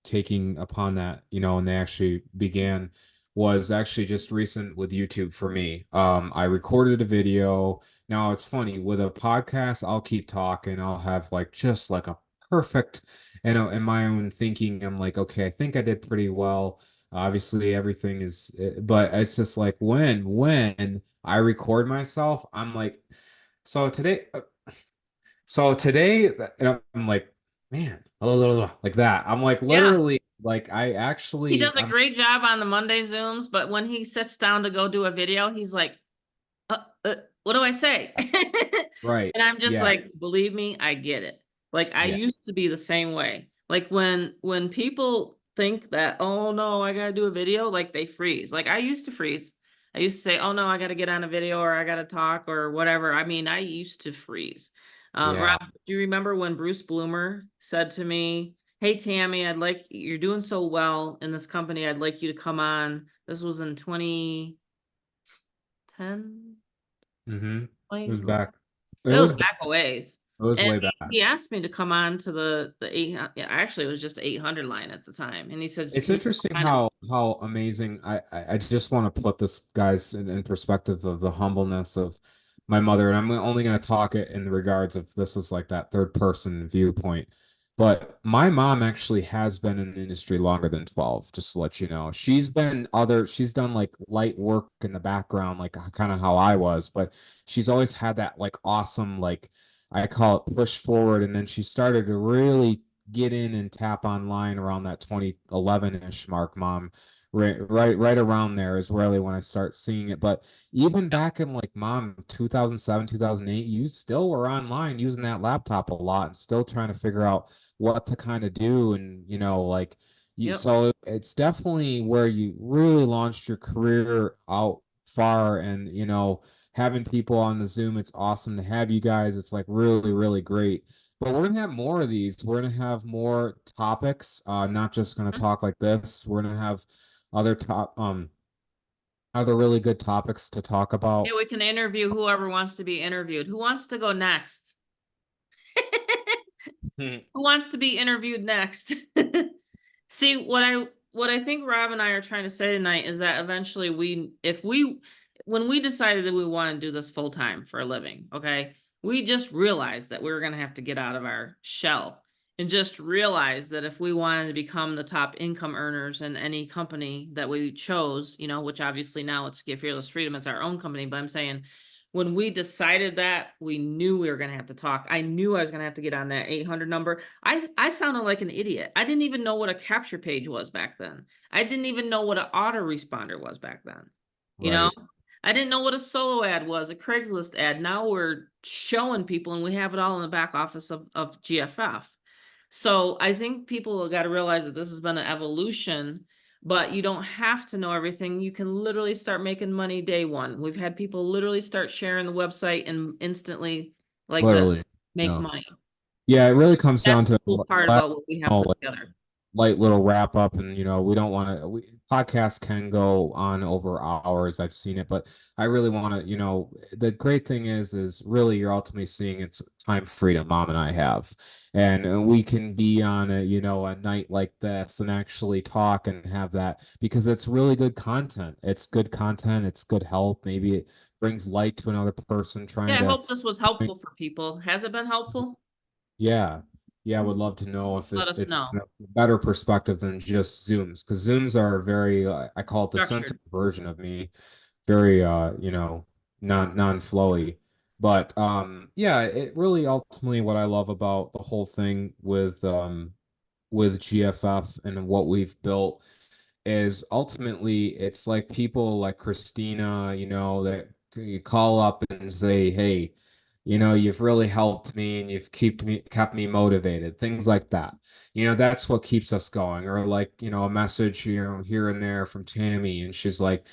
taking upon that, and they actually began, was actually just recent with YouTube for me. I recorded a video. Now it's funny with a podcast, I'll keep talking. I'll have like just like a perfect, in my own thinking, I'm like, okay, I think I did pretty well. Obviously, everything is, but it's just like when I record myself, I'm like, so today, and I'm like, man, like that. I'm like, Yeah. literally, like, He does a I'm great job on the Monday Zooms, but when he sits down to go do a video, he's like, what do I say?" right. And I'm just Yeah. like, "Believe me, I get it." Like, I Yeah. used to be the same way. Like, when people think that, "Oh, no, I gotta do a video," like, they freeze. Like, I used to freeze. I used to say, "Oh, no, I gotta get on a video or I gotta talk," or whatever. I mean, I used to freeze. Yeah. Rob, do you remember when Bruce Bloomer said to me, "Hey, Tammy, you're doing so well in this company. I'd like you to come on." This was in 2010, Mm-hmm. It 20. was back. It It was was back. back a ways. It was And way he back. asked me to come on to the 800, yeah, actually, it was just the 800 line at the time, and he said, It's "Can you come interesting on and" how amazing. I just want to put this guys in perspective of the humbleness of my mother, and I'm only going to talk it in regards of this is like that third person viewpoint. But my mom actually has been in the industry longer than 12, just to let you know. She's done like light work in the background, like kind of how I was, but she's always had that like awesome, like I call it push forward. And then she started to really get in and tap online around that 2011-ish mark, mom, right around there is really when I start seeing it. But even back in like mom 2007, 2008, you still were online using that laptop a lot and still trying to figure out what to kind of do. And like you, Yep. so it's definitely where you really launched your career out far. And having people on the Zoom, it's awesome to have you guys. It's like really, really great. But we're gonna have more of these. We're gonna have more topics. Not just gonna talk like this. We're gonna have other other really good topics to talk Yeah, about. we can interview whoever wants to be interviewed. Who wants to go next? Hmm. Who wants to be interviewed next? See, what I think Rob and I are trying to say tonight is that eventually when we decided that we want to do this full time for a living, okay, we just realized that we were going to have to get out of our shell and just realize that if we wanted to become the top income earners in any company that we chose, which obviously now it's Get Fearless Freedom, it's our own company, but I'm saying when we decided that, we knew we were going to have to talk. I knew I was going to have to get on that 800 number. I sounded like an idiot. I didn't even know what a capture page was back then. I didn't even know what an autoresponder was back then. You know, Right. I didn't know what a solo ad was, a Craigslist ad. Now we're showing people and we have it all in the back office of GFF. So I think people got to realize that this has been an evolution, but you don't have to know everything. You can literally start making money day one. We've had people literally start sharing the website and instantly like the Literally. make No. money. Yeah, it really comes That's down the to cool part let about what we have know, put like, together. light little wrap up. And we don't want to podcasts can go on over hours. I've seen it, but I really want to, the great thing is really you're ultimately seeing it's time freedom mom and I have. And we can be on a night like this and actually talk and have that because it's really good content. It's good content, it's good help. Maybe it brings light to another person Yeah, trying I to. hope this was helpful for people. Has it been helpful? Yeah. Yeah, I would love to know if Let us it's know. a better perspective than just Zooms, because Zooms are very, I call it the censored Structured. version of me, very, non-flowy. But yeah, it really ultimately what I love about the whole thing with GFF and what we've built is ultimately it's like people like Christina, that you call up and say, hey, you've really helped me and you've kept me motivated, things like that. That's what keeps us going. Or like, a message, here and there from Tammy, and she's like,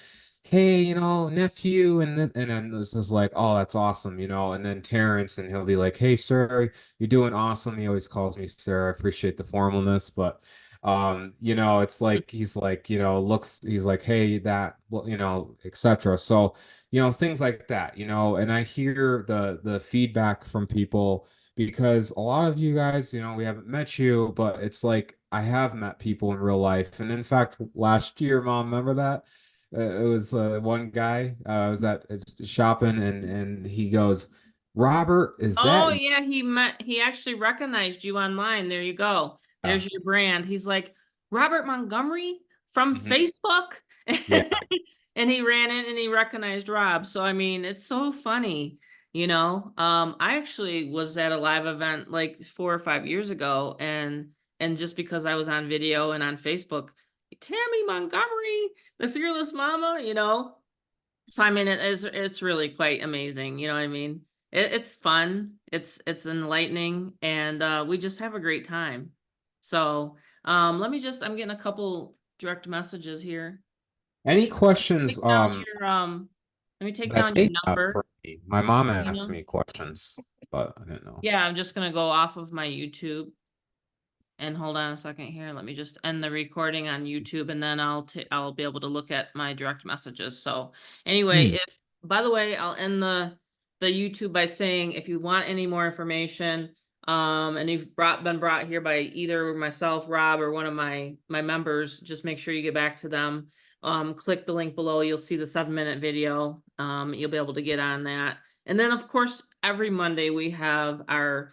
hey, nephew, and then this is like, oh, that's awesome, and then Terrence, and he'll be like, hey, sir, you're doing awesome. He always calls me sir. I appreciate the formalness, but it's like he's like, looks, he's like, hey, that, well, etc. So, things like that, and I hear the feedback from people because a lot of you guys, we haven't met you, but it's like I have met people in real life. And in fact, last year, mom, remember that? It was one guy, I was at shopping, and he goes, Robert, is Oh that yeah, he actually recognized you online. There you go. yeah. There's your brand. He's like, Robert Montgomery from Mhm. Facebook. Yeah. And he ran in and he recognized Rob. So I mean, it's so funny, you know. I actually was at a live event like 4 or 5 years ago, and just because I was on video and on Facebook, Tammy Montgomery, the fearless mama, so I mean, it's really quite amazing. You know what I mean? It's fun. It's enlightening, and we just have a great time. So I'm getting a couple direct messages here. Any Take questions down your let me take that down your they have number. for me? My mom You asked know? me questions, but I didn't know. Yeah, I'm just gonna go off of my YouTube. And hold on a second here. Let me just end the recording on YouTube and then I'll be able to look at my direct messages. So anyway, Hmm. if by the way, I'll end the YouTube by saying if you want any more information, and you've been brought here by either myself, Rob, or one of my members, just make sure you get back to them. Click the link below. You'll see the 7-minute video. You'll be able to get on that. And then of course, every Monday we have our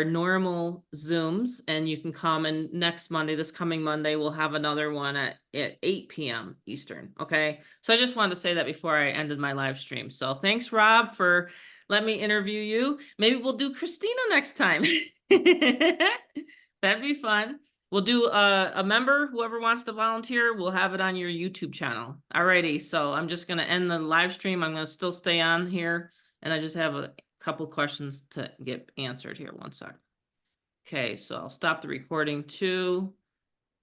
normal Zooms, and you can come, and next Monday, this coming Monday, we'll have another one at 8 p.m. Eastern. Okay. So I just wanted to say that before I ended my live stream. So thanks, Rob, for letting me interview you. Maybe we'll do Christina next time. That'd be fun. We'll do a member, whoever wants to volunteer, we'll have it on your YouTube channel. Alrighty, so I'm just gonna end the live stream. I'm gonna still stay on here, and I just have a couple questions to get answered here. One sec. Okay, so I'll stop the recording too.